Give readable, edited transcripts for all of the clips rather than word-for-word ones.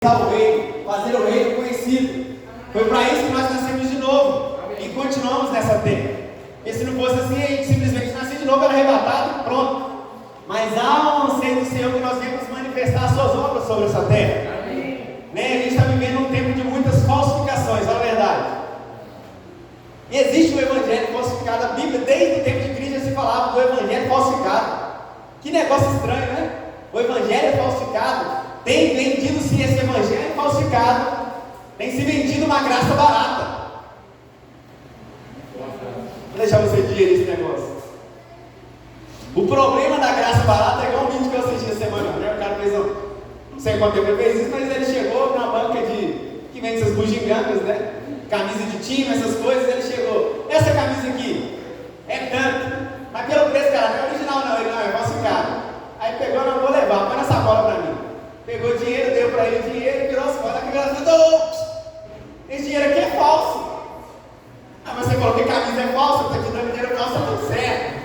o reino, fazer o reino conhecido. Foi para isso que nós nascemos de novo. E continuamos nessa terra. Porque se não fosse assim, a gente simplesmente nascia de novo, era arrebatado e pronto. Mas há um anseio do Senhor que nós viemos manifestar as suas obras sobre essa terra. Né? A gente está vivendo um tempo de muitas falsificações, na verdade. E existe o evangelho falsificado. A Bíblia, desde o tempo de Cristo, já se falava do evangelho falsificado. Que negócio estranho, né? O evangelho é falsificado. Tem vendido-se esse evangelho falsificado. Tem se vendido uma graça barata. Vou deixar você digerir esse negócio. O problema da graça barata é igual um vídeo que eu assisti essa semana, né? O cara fez não sei quanto tempo ele fez isso, mas ele chegou na banca que vende essas bugigangas, né? Camisa de time, essas coisas, ele chegou. Essa camisa aqui é tanto, mas pelo preço, cara, não é original não, ele não é falsificado. Aí pegou, não vou levar, põe na sacola pra mim. Pegou dinheiro, deu pra ele dinheiro, virou as costas, que graça, esse dinheiro aqui é falso. Ah, mas você falou que a camisa é falsa, eu tô te dando dinheiro falso, tá tudo certo.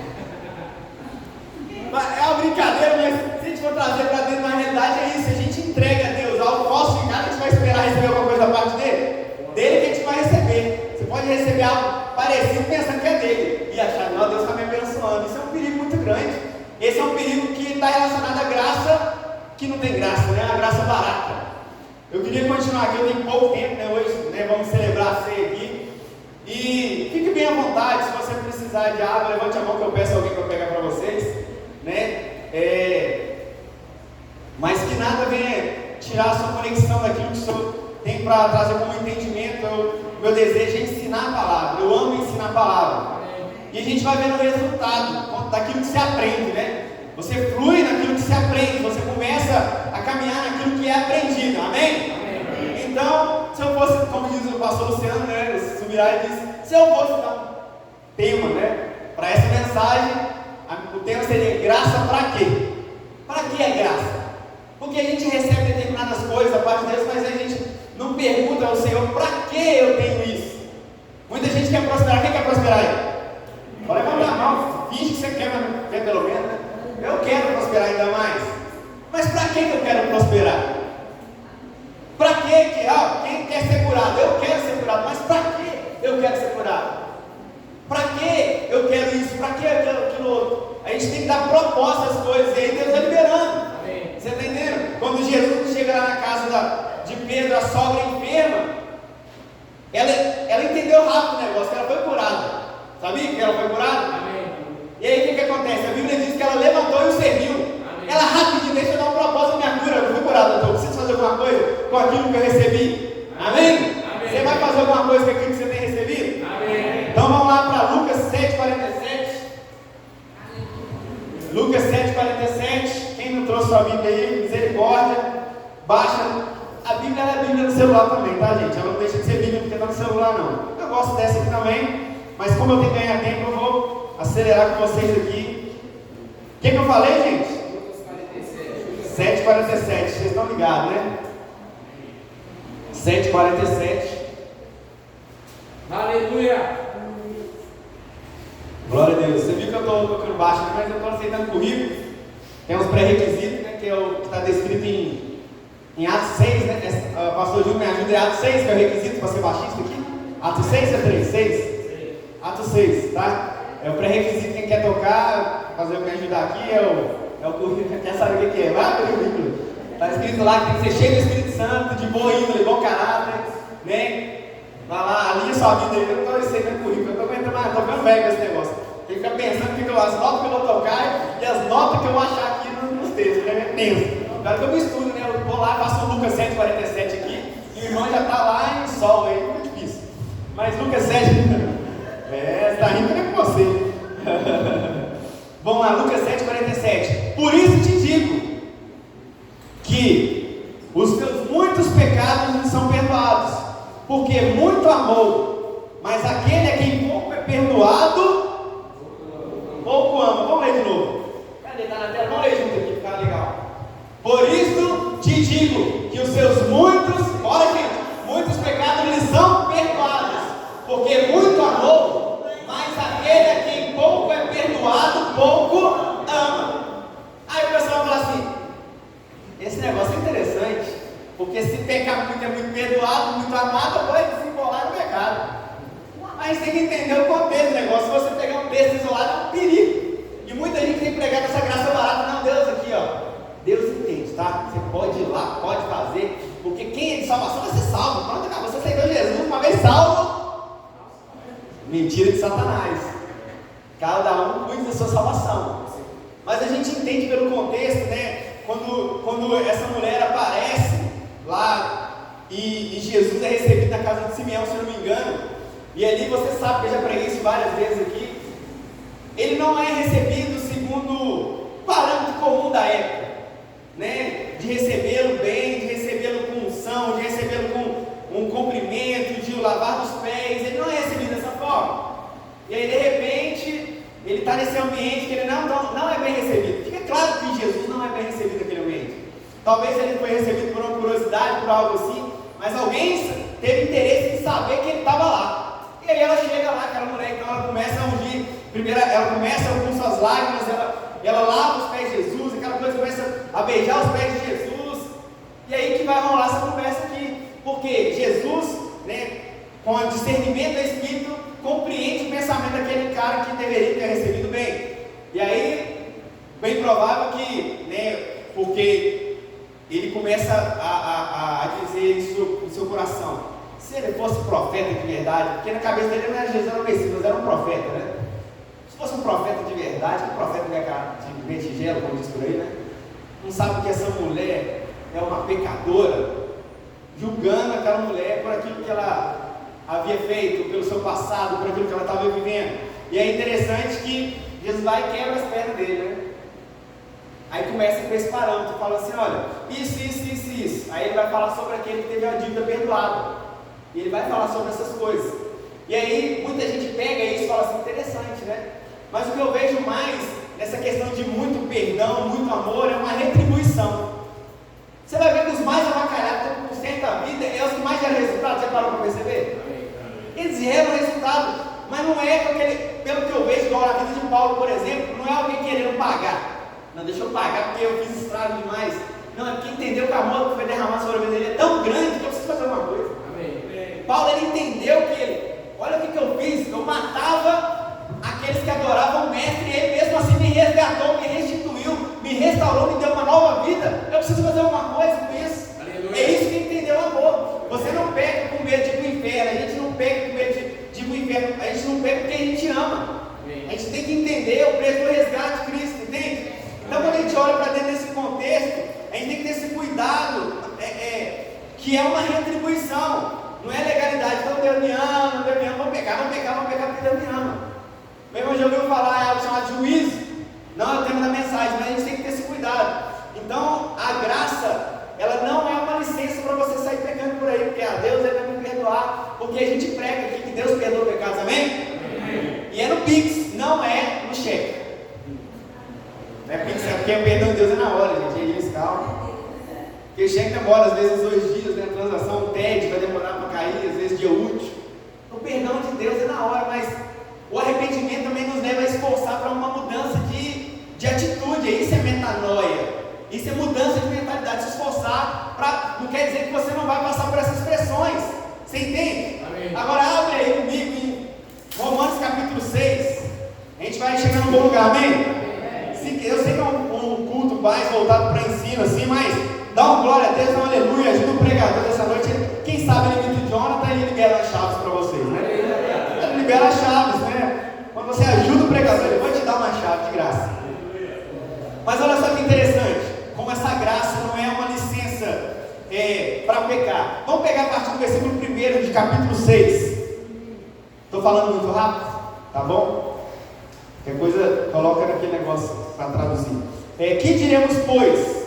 É uma brincadeira, mas se a gente for trazer para dentro da realidade, é isso. A gente entrega a Deus algo falsificado, a gente vai esperar receber alguma coisa da parte dele? Dele que a gente vai receber. Você pode receber algo parecido pensando que é dele e achar, não, Deus está me abençoando. Isso é um perigo muito grande. Esse é um perigo que está relacionado à graça que não tem graça, né? A graça barata. Eu queria continuar aqui, eu tenho pouco tempo, né? Hoje, né, vamos celebrar a ceia aqui. E fique bem à vontade, se você precisar de água, levante a mão que eu peço alguém para pegar para vocês. Né? Mas que nada venha tirar a sua conexão daquilo que o Senhor tem para trazer como entendimento. Meu desejo é ensinar a palavra. Eu amo ensinar a palavra. E a gente vai vendo o resultado daquilo que se aprende, né? Você flui naquilo que se aprende. Você começa a caminhar naquilo que é aprendido. Amém? Amém. Então, se eu fosse, como diz o pastor Luciano, né? O Subirá disse, se eu fosse dar um tema, né? Para essa mensagem, o tema seria graça para quê? Para que é graça? Porque a gente recebe determinadas coisas da parte de Deus, mas a gente não pergunta ao Senhor, para que eu tenho isso? Muita gente quer prosperar. Quem quer prosperar aí? Pode levantar a mão, finge que você quer pelo menos, né? Eu quero prosperar ainda mais. Mas para que eu quero prosperar? Para que quem quer ser curado? Eu quero ser curado, mas para que eu quero ser curado? Para que eu quero isso? Para que eu quero aquilo outro? A gente tem que dar propósito às coisas, e aí Deus vai liberando. Amém. Você está entendendo? Quando Jesus chega lá na casa de Pedro, a sogra enferma, ela entendeu rápido o negócio, que ela foi curada. Sabia que ela foi curada? Amém. E aí o que acontece? A Bíblia diz que ela levantou e o serviu. Amém. Ela rapidinho, deixa eu dar um propósito à minha cura. Eu fui curada, doutor. Preciso fazer alguma coisa com aquilo que eu recebi. Amém? Amém. Você vai fazer alguma coisa com aquilo que você tem recebido? Amém. Então vamos lá para Lucas 7,47. Lucas 7,47. Quem não trouxe sua Bíblia aí, misericórdia, baixa. A Bíblia é a Bíblia no celular também, tá, gente? Ela não deixa de ser Bíblia porque está no celular, não. Eu gosto dessa aqui também, mas como eu tenho que ganhar tempo, eu vou acelerar com vocês aqui. O que eu falei, gente? Lucas 7,47. Vocês estão ligados, né? 7,47. Aleluia! Glória a Deus. Você viu que eu estou tocando baixo, mas eu estou aceitando currículo. Tem uns pré-requisitos, né? Que é o que está descrito em Atos 6, né? Pastor Júlio me ajuda, é Atos 6, que é o requisito para ser baixista aqui. Atos 6 é 3? 6? Atos 6, tá? É o pré-requisito, quem quer tocar, fazer me ajudar aqui, é o currículo. Quer saber o que é? Vai para o currículo. Está escrito lá que tem que ser cheio do Espírito Santo, de boa índole, bom caráter, né? Vai lá, alinha sua vida aí, eu não estou recebendo currículo, eu estou aguentando mais, estou ficando velho com esse negócio. Tem que ficar pensando as notas que eu vou tocar e as notas que eu vou achar aqui nos textos, né? É tenso. Claro que eu me estudo, né? Eu vou lá, faço o Lucas 7,47 aqui, e o irmão já está lá em sol, aí é difícil. Mas Lucas 7, você está rindo que não é com você. Vamos lá, Lucas 7,47. Por isso te digo que os teus muitos pecados lhe são perdoados, porque muito amou, mas aquele a quem pouco é perdoado, pouco ama. Vamos ler de novo. Cadê? Está na tela? Vamos ler junto aqui, fica legal. Por isso te digo que os seus muitos pecados lhe são perdoados, porque muito amou, mas aquele a quem pouco é perdoado, pouco ama. Aí o pessoal fala assim, esse negócio é interessante, porque se pecar muito é muito perdoado, muito amado, pode desembolar no pecado. A gente tem que entender o contexto do negócio. Se você pegar um texto isolado, é um perigo. E muita gente tem pregado essa graça barata. Não, Deus aqui, ó. Deus entende, tá? Você pode ir lá, pode fazer. Porque quem é de salvação vai ser salvo. Pronto, acabou. Você aceitou Jesus, uma vez salvo. Mentira de Satanás. Cada um cuida da sua salvação. Mas a gente entende pelo contexto, né? Quando essa mulher aparece lá e Jesus é recebido na casa de Simeão, se eu não me engano. E ali você sabe que eu já preguei isso várias vezes aqui. Ele não é recebido segundo o parâmetro comum da época, né? De recebê-lo bem, de recebê-lo com unção, de recebê-lo com um cumprimento, de lavar dos pés. Ele não é recebido dessa forma. E aí de repente ele está nesse ambiente que ele não é bem recebido. Fica claro que Jesus não é bem recebido naquele ambiente. Talvez ele foi recebido por uma curiosidade, por algo assim, mas alguém teve interesse em saber que ele estava lá. E aí ela chega lá, aquela mulher, então ela começa a ungir, primeiro ela começa com suas lágrimas, ela lava os pés de Jesus, aquela coisa começa a beijar os pés de Jesus, e aí que vai rolar essa conversa aqui, porque Jesus, né, com o discernimento do Espírito, compreende o pensamento daquele cara que deveria ter recebido bem. E aí, bem provável que, né, porque ele começa a dizer isso no seu coração. Se ele fosse profeta de verdade, porque na cabeça dele não era Jesus, era o Messias, mas era um profeta, né? Se fosse um profeta de verdade, que profeta não é cara de metigela, como diz por aí, né? Não sabe que essa mulher é uma pecadora, julgando aquela mulher por aquilo que ela havia feito, pelo seu passado, por aquilo que ela estava vivendo. E é interessante que Jesus vai e quebra as pernas dele, né? Aí começa com esse parâmetro, fala assim, olha, isso. Aí ele vai falar sobre aquele que teve a dívida perdoada. E ele vai falar sobre essas coisas. E aí muita gente pega isso e fala assim, interessante, né? Mas o que eu vejo mais nessa questão de muito perdão, muito amor, é uma retribuição. Você vai ver que os mais avacalhados, por cento da vida, é os que mais geram resultado. Já parou para perceber? Eles geram resultado, mas não é pelo que eu vejo, igual na vida de Paulo, por exemplo, não é alguém querendo pagar. Não, deixa eu pagar porque eu fiz estrago demais. Não, é porque entendeu que o amor que foi derramado sobre a vida dele é tão grande que eu preciso fazer uma coisa. Paulo, ele entendeu que olha o que eu fiz, eu matava aqueles que adoravam o mestre, e ele mesmo assim me resgatou, me restituiu, me restaurou, me deu uma nova vida. Eu preciso fazer alguma coisa com isso. Aleluia. É isso que entendeu o amor. Você não pega com medo de ir para o inferno, a gente não pega com medo de ir para o inferno, a gente não pega porque a gente ama. A gente tem que entender o preço do resgate de Cristo, entende? Então quando a gente olha para dentro desse contexto, a gente tem que ter esse cuidado, que é uma retribuição. Não é legalidade, então Deus me ama, vou pecar porque Deus me ama. Meu irmão já ouviu falar em algo chamado juízo? Não é o tema da mensagem, mas a gente tem que ter esse cuidado. Então, a graça, ela não é uma licença para você sair pecando por aí, porque Deus ele vai me perdoar, porque a gente prega aqui que Deus perdoa pecados, amém? Amém. E é no Pix, não é no cheque. Não é Pix, é porque o perdão de Deus é na hora, gente, é isso, calma. Porque o cheque demora, às vezes, 2 dias, né? A transação, o TED vai demorar para cair, às vezes dia útil. O perdão de Deus é na hora, mas o arrependimento também nos leva a esforçar para uma mudança de atitude. Isso é metanoia, isso é mudança de mentalidade, se esforçar, não quer dizer que você não vai passar por essas pressões, você entende? Amém. Agora abre aí comigo em Romanos capítulo 6, a gente vai chegar num bom lugar, amém? Amém. Eu sei que é um culto mais voltado para ensino assim, mas dá uma glória a Deus, dá um aleluia, ajuda o pregador dessa noite. Quem sabe ele imita o Jonathan e ele libera as chaves para vocês, né? Ele libera as chaves, né? Quando você ajuda o pregador, ele vai te dar uma chave de graça. Mas olha só que interessante, como essa graça não é uma licença para pecar. Vamos pegar a partir do versículo 1 de capítulo 6. Estou falando muito rápido? Tá bom? Qualquer coisa, coloca naquele negócio para traduzir. Que diremos, pois?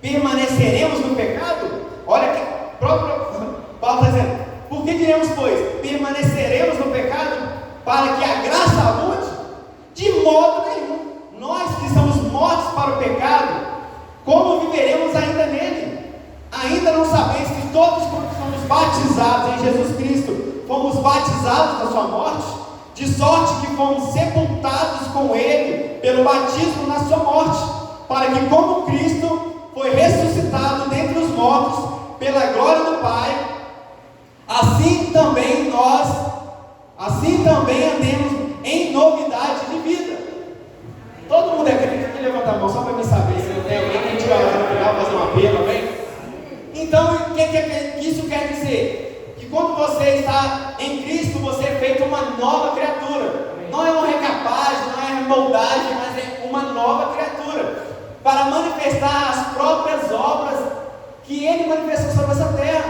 Permaneceremos no pecado? Olha que próprio Paulo está dizendo, por que diremos, pois, permaneceremos no pecado para que a graça abunde? De modo nenhum. Nós que estamos mortos para o pecado, como viveremos ainda nele? Ainda não sabeis que todos quando somos batizados em Jesus Cristo, fomos batizados na sua morte? De sorte que fomos sepultados com ele pelo batismo na sua morte, para que como Cristo foi ressuscitado dentre os mortos pela glória do Pai, assim também andemos em novidade de vida. Todo mundo é crente aqui, levanta a mão só para me saber se não tem alguém que a gente vai lá no final fazer uma apelo, amém? Então, o que isso quer dizer? Que quando você está em Cristo, você é feito uma nova criatura. Não é uma recapagem, não é moldagem, mas é uma nova criatura, para manifestar as próprias obras que Ele manifestou sobre essa terra.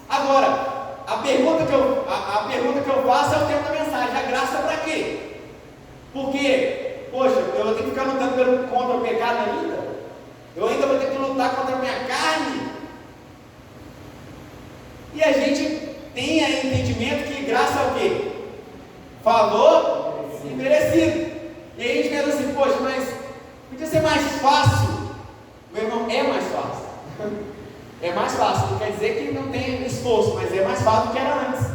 Agora, a pergunta que eu faço é o tema da mensagem: a graça para quê? Porque, poxa, eu vou ter que ficar lutando contra o pecado ainda? Eu ainda vou ter que lutar contra a minha carne? E a gente tem aí entendimento que graça é o quê? Favor imerecido. E aí a gente pensa assim: poxa, mas podia ser mais fácil. Meu irmão, é mais fácil. É mais fácil, não quer dizer que não tem esforço, mas é mais fácil do que era antes.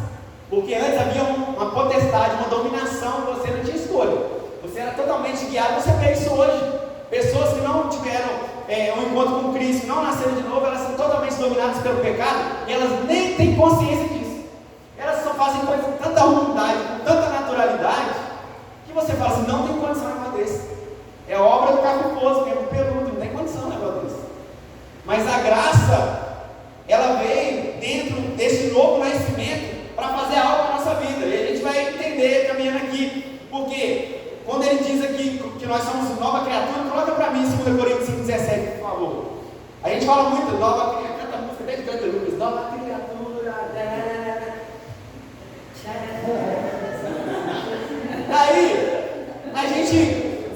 Porque antes havia uma potestade, uma dominação, você não tinha escolha. Você era totalmente guiado. Você vê isso hoje. Pessoas que não tiveram um encontro com Cristo, não nasceram de novo, elas são totalmente dominadas pelo pecado e elas nem têm consciência disso. Elas só fazem coisas com tanta ruindade, com tanta naturalidade, que você fala assim: não tem condição de um negócio desse. É obra do cafufoso, mesmo do peludo, não tem condição de um negócio desse. Mas a graça, ela veio dentro desse novo nascimento para fazer algo na nossa vida. E a gente vai entender caminhando aqui. Porque quando ele diz aqui que nós somos nova criatura, coloca para mim 2 Coríntios 5,17, por favor. A gente fala muito nova criatura, canta a música desde canta Lucas, nova criatura. Daí, a gente,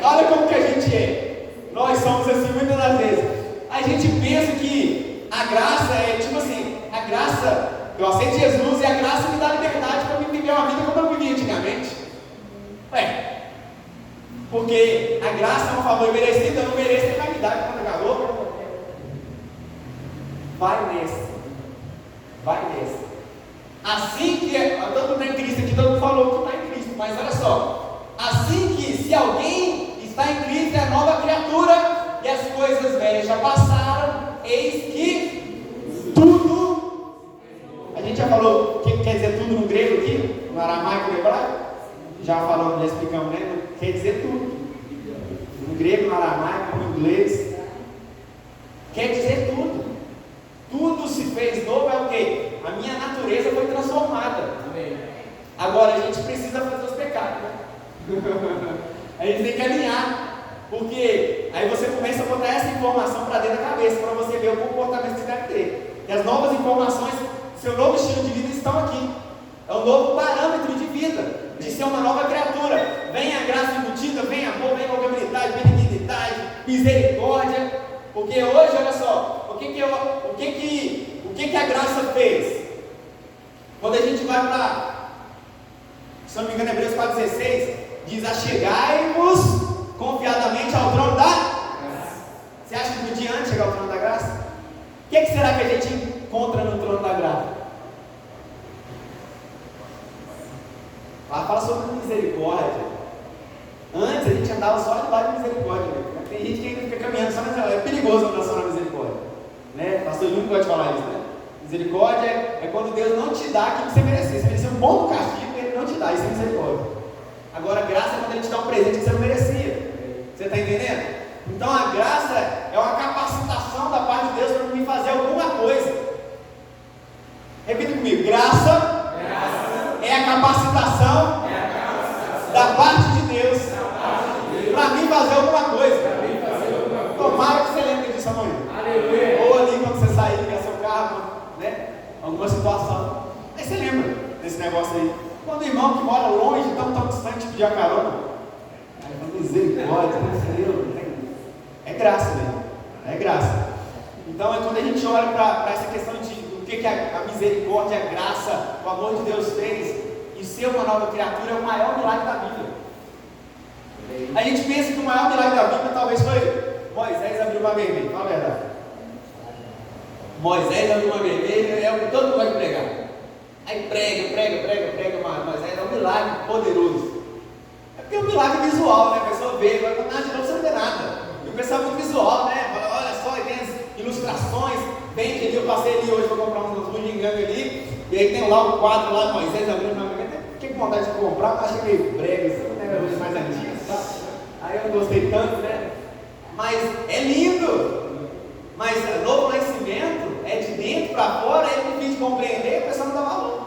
olha como que a gente é. Nós somos assim muitas das vezes. A gente pensa que a graça é tipo assim: a graça, eu aceito Jesus e a graça me dá liberdade para me viver uma vida como eu vivia antigamente. Porque a graça é um favor merecido, eu não mereço, ele vai me dar quando acabou. Vai nessa. Assim que todo mundo está em Cristo aqui, todo mundo falou que está em Cristo, mas olha só: assim que se alguém está em Cristo, é nova criatura, e as coisas velhas já passaram, eis que tudo. A gente já falou o que quer dizer tudo no grego aqui, no aramaico, no hebraico. Já falamos, já explicamos, né? Quer dizer tudo. No grego, no aramaico, no inglês. Quer dizer tudo. Tudo se fez novo. É o quê? A minha natureza foi transformada. Amém. Agora a gente precisa fazer os pecados, né? A gente tem que alinhar. Porque aí você começa a botar essa informação para dentro da cabeça, para você ver o comportamento que você deve ter. E as novas informações, seu novo estilo de vida estão aqui. É um novo parâmetro de vida, de ser uma nova criatura. Vem a graça embutida, vem amor, vem longanimidade, benignidade, misericórdia. Porque hoje, olha só, o que a graça fez? Quando a gente vai para, se não me engano, Hebreus 4,16, diz: achegai-vos confiadamente ao trono da graça. Você acha que podia antes chegar ao trono da graça? O que será que a gente encontra no trono da graça? Lá fala sobre misericórdia. Antes a gente andava só debaixo de misericórdia, né? Tem gente que ainda fica caminhando só nessa. É perigoso andar só na misericórdia, né? Pastor Júnior pode falar isso, né? Misericórdia é quando Deus não te dá aquilo que você merecia. Você merecia um bom castigo e Ele não te dá. Isso é misericórdia. Agora, graça é quando Ele te dá um presente que você não merecia. Você está entendendo? Então a graça é uma capacitação da parte de Deus para me fazer alguma coisa. Repita comigo: graça é a capacitação da parte de Deus para mim fazer alguma coisa. Tomara que você lembre disso amanhã. Ou ali quando você sair, ligar seu carro, né? Alguma situação. Aí você lembra desse negócio aí. Quando o irmão que mora longe, tão distante, pedir a carona. Misericórdia, é graça, né? É graça. Então é quando a gente olha para essa questão de o que a misericórdia, a graça, o amor de Deus fez, e ser uma nova criatura é o maior milagre da Bíblia. A gente pensa que o maior milagre da Bíblia talvez foi Moisés abrir o mar vermelho, fala a verdade. Moisés abriu o mar vermelho, é o que todo mundo vai pregar. Aí prega, mas Moisés é um milagre poderoso. É porque é um milagre visual, né? A pessoa vê, vai contar de novo, você não vê nada. E o pessoal é muito visual, né? Fala: olha só, ilustrações, vende ali. Eu passei ali hoje para comprar uns bugiganga ali, e aí tem lá o quadro lá, Moisés abrindo uma gaveta. Fiquei com vontade de comprar, mas achei meio brega, assim, né? Hoje mais antigo, tá? Aí eu não gostei tanto, né? Mas é lindo. Mas novo nascimento é de dentro para fora, é difícil de compreender, a pessoa não dá valor.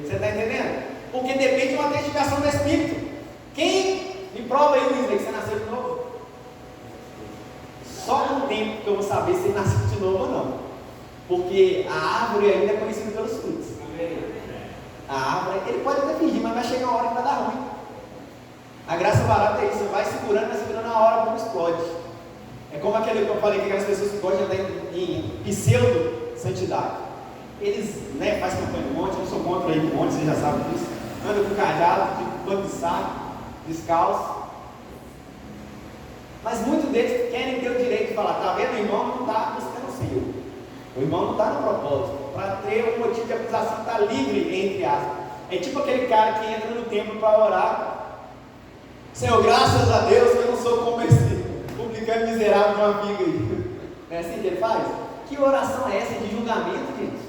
Você está entendendo? Porque depende de uma testificação do Espírito. Quem me prova aí, Luiz, que você nasceu de novo? Só no tempo que eu vou saber se ele nasceu de novo ou não. Porque a árvore ainda é conhecida pelos frutos. A árvore, ele pode até fingir, mas vai chegar uma hora que vai dar ruim. A graça barata é isso, você vai segurando a hora como explode. É como aquele que eu falei, que aquelas pessoas que gostam de andar em pseudo-santidade. Eles, né, fazem campanha de monte, eu não sou contra aí de monte, vocês já sabem disso. Andam com cajado, de pano de saco, descalço. Mas muitos deles querem ter o direito de falar, tá vendo, o irmão não está buscando o Senhor. O irmão não está no propósito. Para ter um motivo de acusação, está livre, entre aspas. É tipo aquele cara que entra no templo para orar. Senhor, graças a Deus que eu não sou como esse publicano miserável de uma amiga aí. É assim que ele faz? Que oração é essa de julgamento, gente?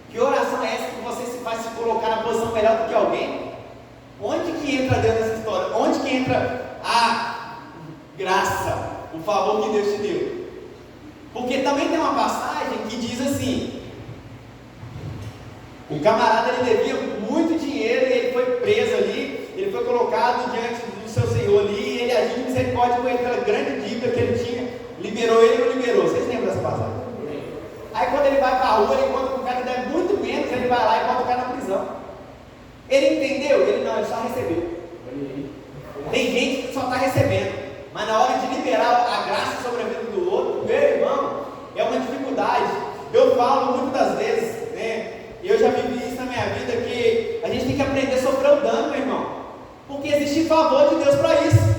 Que oração é essa que você se faz se colocar na posição melhor do que alguém? Onde que entra dentro dessa história? Onde que entra a graça, o favor que Deus te deu? Porque também tem uma passagem que diz assim: o camarada ele devia muito dinheiro e ele foi preso ali, ele foi colocado diante do seu senhor ali, e ele agiu de misericórdia com ele pela grande dívida que ele tinha, liberou ele ou não liberou? Vocês lembram dessa passagem? Aí quando ele vai para a rua, ele encontra um cara que deve muito menos, ele vai lá e bota o cara na prisão. Ele entendeu? Ele não, ele só recebeu. Tem gente que só está recebendo, mas na hora de liberar a graça sobre a vida do outro, meu irmão, é uma dificuldade. Eu falo muitas das vezes, né? Eu já vivi isso na minha vida, que a gente tem que aprender a sofrer o dano, meu irmão. Porque existe favor de Deus para isso.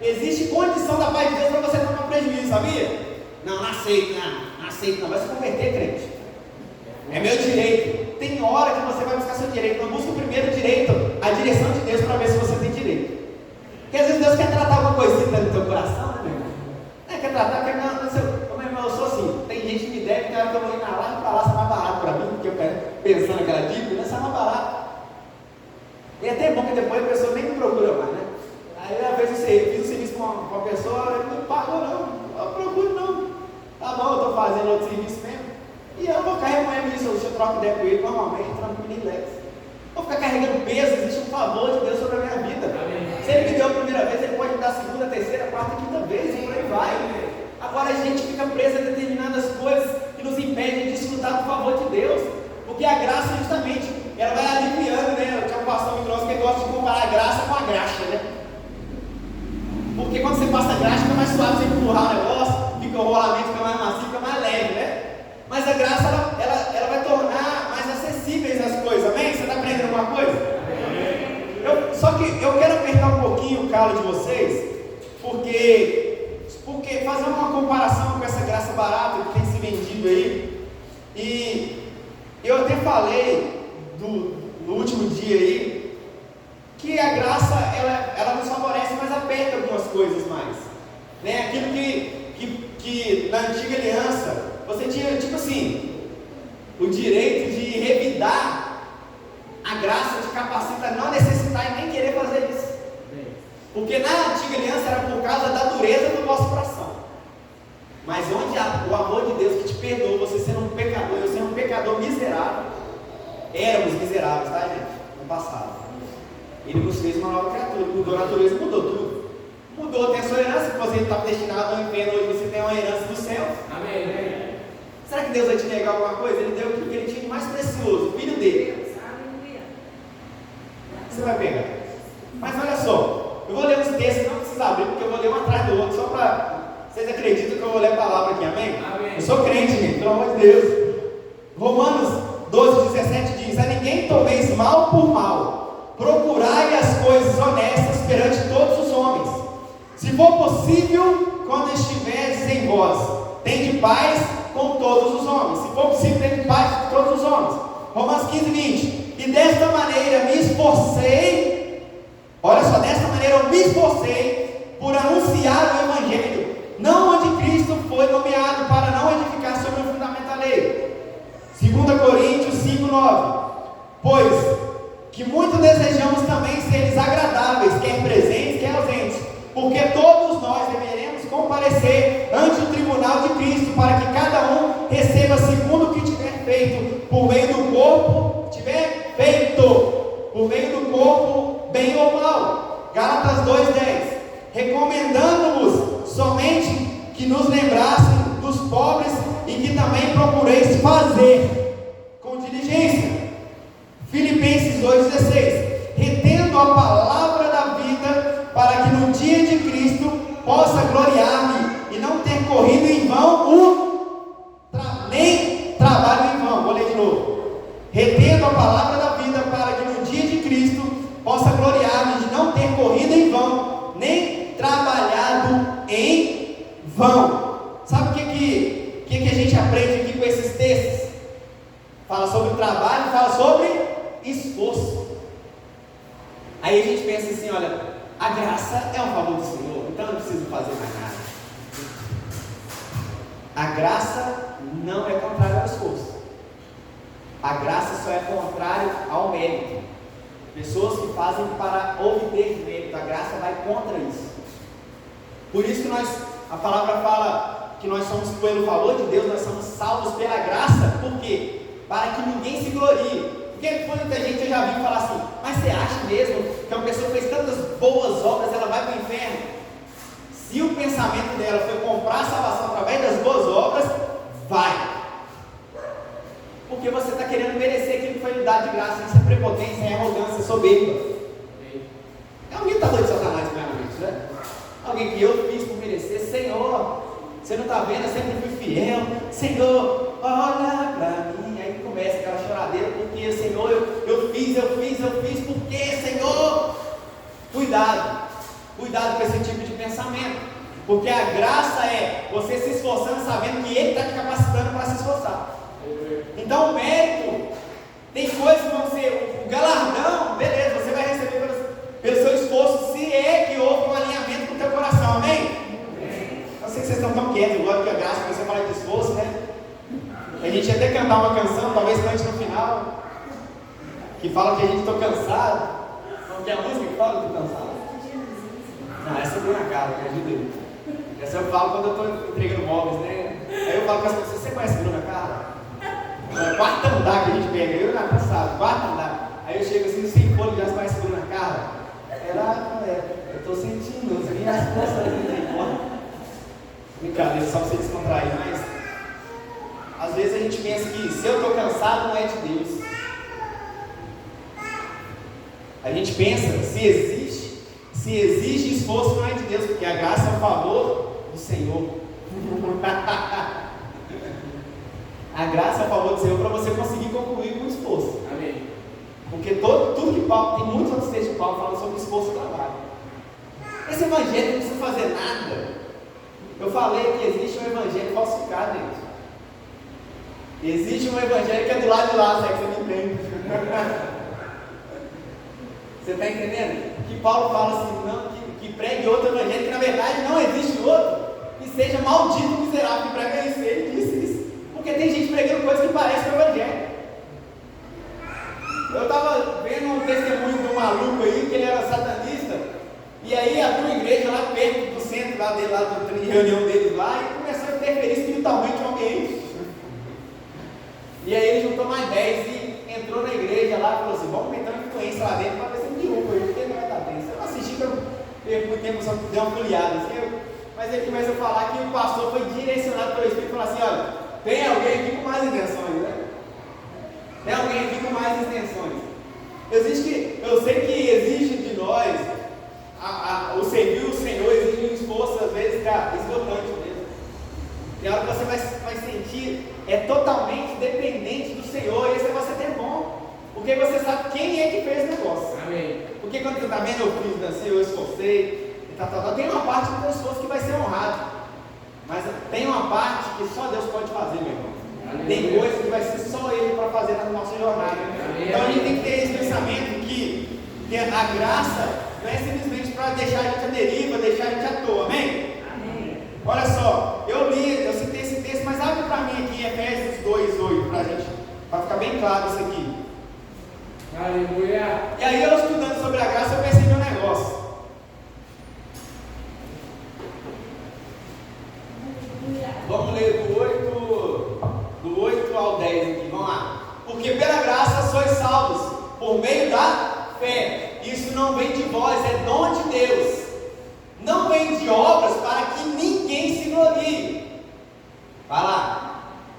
Existe condição da paz de Deus para você tomar prejuízo, sabia? Não aceito, não aceito, não. Vai se converter, crente. É meu direito. Tem hora que você vai buscar seu direito. Não busca primeiro o direito, a direção de Deus para ver se você tem direito. Porque às vezes Deus quer tratar alguma coisinha no teu coração, né, meu irmão? Quer tratar, quer não, meu irmão, eu sou assim. Tem gente que me deve, tem hora que eu vou ir na lá e para lá, sai mais barato para mim, porque eu quero pensando naquela dívida, né? Sai mais barato. E é até bom que depois a pessoa nem me procura mais, né? Aí uma vez eu fiz um serviço com uma pessoa, ele não pagou não, eu procuro não. Tá bom, eu estou fazendo outro serviço mesmo. E eu vou ficar remoendo isso, se eu troco ideia com ele normalmente, tranquilo e leve. Vou ficar carregando peso, existe um favor de Deus sobre a minha vida. Se ele me deu a primeira vez, ele pode me dar a segunda, terceira, quarta, quinta vez, e por aí vai. Agora a gente fica preso a determinadas coisas que nos impedem de desfrutar do favor de Deus. Porque a graça justamente, ela vai aliviando, né? Eu tinha um pastor me trouxe que gosta de comparar a graça com a graxa, né? Porque quando você passa a graxa, fica mais suave, você empurrar o negócio, fica o rolamento, fica mais macio, fica mais leve, né? Mas a graça, ela vai tornar mais acessíveis as coisas, amém? Você está aprendendo alguma coisa? Só que eu quero apertar um pouquinho o calo de vocês, porque fazer uma comparação com essa graça barata que tem se vendido aí, e eu até falei no último dia aí, que a graça, ela nos favorece, mas aperta algumas coisas mais, né? Aquilo que na antiga aliança, você tinha, tipo assim, o direito de revidar. A graça te capacita a não necessitar e nem querer fazer isso. Porque na antiga aliança era por causa da dureza do nosso coração. Mas onde o amor de Deus que te perdoou, você sendo um pecador, eu sendo um pecador miserável, éramos miseráveis, tá, gente? No passado. Ele nos fez uma nova criatura, mudou a natureza, mudou tudo. Mudou, tem a sua herança, que você estava destinado ao inferno, hoje você tem uma herança do céu. Amém. Será que Deus vai te negar alguma coisa? Ele deu aquilo que ele tinha de mais precioso, o filho dele. Você vai pegar. Mas olha só, eu vou ler uns textos, não precisa abrir, porque eu vou ler um atrás do outro, só para vocês acreditam que eu vou ler a palavra aqui, amém? Amém. Eu sou crente, gente, pelo amor de Deus. Romanos 12:17 diz: a ninguém tomeis mal por mal, procurai as coisas honestas perante todos os homens. Se for possível, quando estiveres em vós, tende paz com todos os homens. Se for possível, tende paz com todos os homens. Romanos 15:20. E desta maneira me esforcei, olha só, desta maneira eu me esforcei por anunciar o Evangelho, não onde Cristo foi nomeado para não edificar sobre 9: pois que muito desejamos também seres agradáveis, quer presentes, quer ausentes, porque todos nós deveremos comparecer ante o tribunal de Cristo, para que cada um receba segundo o que tiver feito, por meio do corpo, bem ou mal. Gálatas 2:10: recomendando-vos somente que nos lembrassem dos pobres e que também procureis fazer com diligência. Filipenses 2:16: retendo a palavra da vida, para que no dia de Cristo possa gloriar-me e não ter corrido em vão, nem trabalho em vão. Vou ler de novo. Retendo a palavra da vida, para que no dia de Cristo possa gloriar-me de não ter corrido em vão, nem trabalhado em vão. Sabe o que a gente aprende aqui com esses textos? Fala sobre trabalho, fala sobre esforço. Aí a gente pensa assim: olha, a graça é um favor do Senhor, então eu não preciso fazer mais nada. A graça não é contrária ao esforço. A graça só é contrário ao mérito. Pessoas que fazem para obter mérito, a graça vai contra isso. Por isso que a palavra fala que nós somos pelo favor de Deus, nós somos salvos pela graça. Por quê? Para que ninguém se glorie. Porque muita gente eu já vi falar assim: mas você acha mesmo que uma pessoa fez tantas boas obras, ela vai para o inferno? Se o pensamento dela foi comprar a salvação através das boas obras, vai. Porque você está querendo merecer aquilo que foi lhe dado de graça. Isso é prepotência, é arrogância, é soberba. Alguém está doido de Satanás, primeiramente, né? Alguém que eu fiz por merecer. Senhor, você não está vendo, eu sempre fui fiel. Senhor, olha para mim. Aí começa aquela choradeira, porque Senhor, eu fiz, por quê, Senhor? Cuidado com esse tipo de pensamento, porque a graça é você se esforçando sabendo que Ele está te capacitando para se esforçar. Então o mérito, tem coisas que vão ser o galardão, beleza, você vai receber pelo seu esforço, se é que houve um alinhamento com o teu coração, amém? Eu sei que vocês estão tão quietos, igual que a graça, você fala de esforço, né? A gente ia até cantar uma canção, talvez cante no final, que fala que a gente está cansado. Não, que é a música que fala que estou cansado? Não, essa eu dou na cara, me ajuda aí. Essa eu falo quando eu estou entregando móveis, né? Aí eu falo com as pessoas: você conhece Bruna Carla? É o quarto andar que a gente pega, eu na cansado, quarto andar. Aí eu chego assim, sem fôlego, já conhece Bruna Carla? Eu estou sentindo, as minhas costas aí fora. Brincadeira, só para você descontrair, mas às vezes a gente pensa que se eu estou cansado não é de Deus. A gente pensa, se exige esforço não é de Deus, porque a graça é um favor do Senhor. A graça é um favor do Senhor para você conseguir concluir com o esforço. Amém. Porque tudo que Paulo, tem muitos outros textos de Paulo falando sobre esforço e trabalho. Esse evangelho não precisa fazer nada. Eu falei que existe um evangelho falsificado, gente. Existe um evangelho que é do lado de lá, sabe que você não entende. Você está entendendo? Que Paulo fala assim, não, que pregue outro evangelho, que na verdade não existe outro, que seja maldito o miserável que prega isso. Ele disse isso. Porque tem gente pregando coisas que parecem com o evangelho. Eu estava vendo um testemunho de um maluco aí, que ele era satanista, e aí abriu uma igreja lá perto do centro lá dele, lá de reunião deles lá, e começou a interferir espiritualmente no ambiente. E aí ele juntou mais 10 e entrou na igreja lá e falou assim: vamos meter uma influência lá dentro para ver se ele derruba ele, porque não vai dar tempo. Eu não assisti, que eu por tempo só dei uma folheada assim, mas ele começa a falar que o pastor foi direcionado pelo Espírito e falou assim: olha, tem alguém aqui com mais intenções, né? Tem alguém aqui com mais intenções. Eu sei que exige de nós, o servir o Senhor exige um esforço, às vezes, esgotante mesmo. Tem hora que você vai sentir, é totalmente dependente do Senhor, e esse negócio é até bom, porque você sabe quem é que fez o negócio. Amém. Porque quando você está vendo, eu fiz, dancei, eu esforcei, tem uma parte do teu esforço que vai ser honrado, mas tem uma parte que só Deus pode fazer, meu irmão. Amém. Tem coisa que vai ser só Ele para fazer na nossa jornada. Amém. Então a gente tem que ter esse pensamento que a graça não é simplesmente para deixar a gente à deriva, deixar a gente à toa, amém? Amém. Olha só, eu citei esse texto, mas abre para mim aqui Efésios 2:8 para ficar bem claro isso aqui. Aleluia. E aí eu estudando sobre a graça, eu percebi um negócio. Vamos ler do 8 ao 10 aqui, vamos lá. Porque pela graça sois salvos, por meio da fé. Isso não vem de vós, é dom de Deus. Não vem de obras para que ninguém se glorie. Vai lá.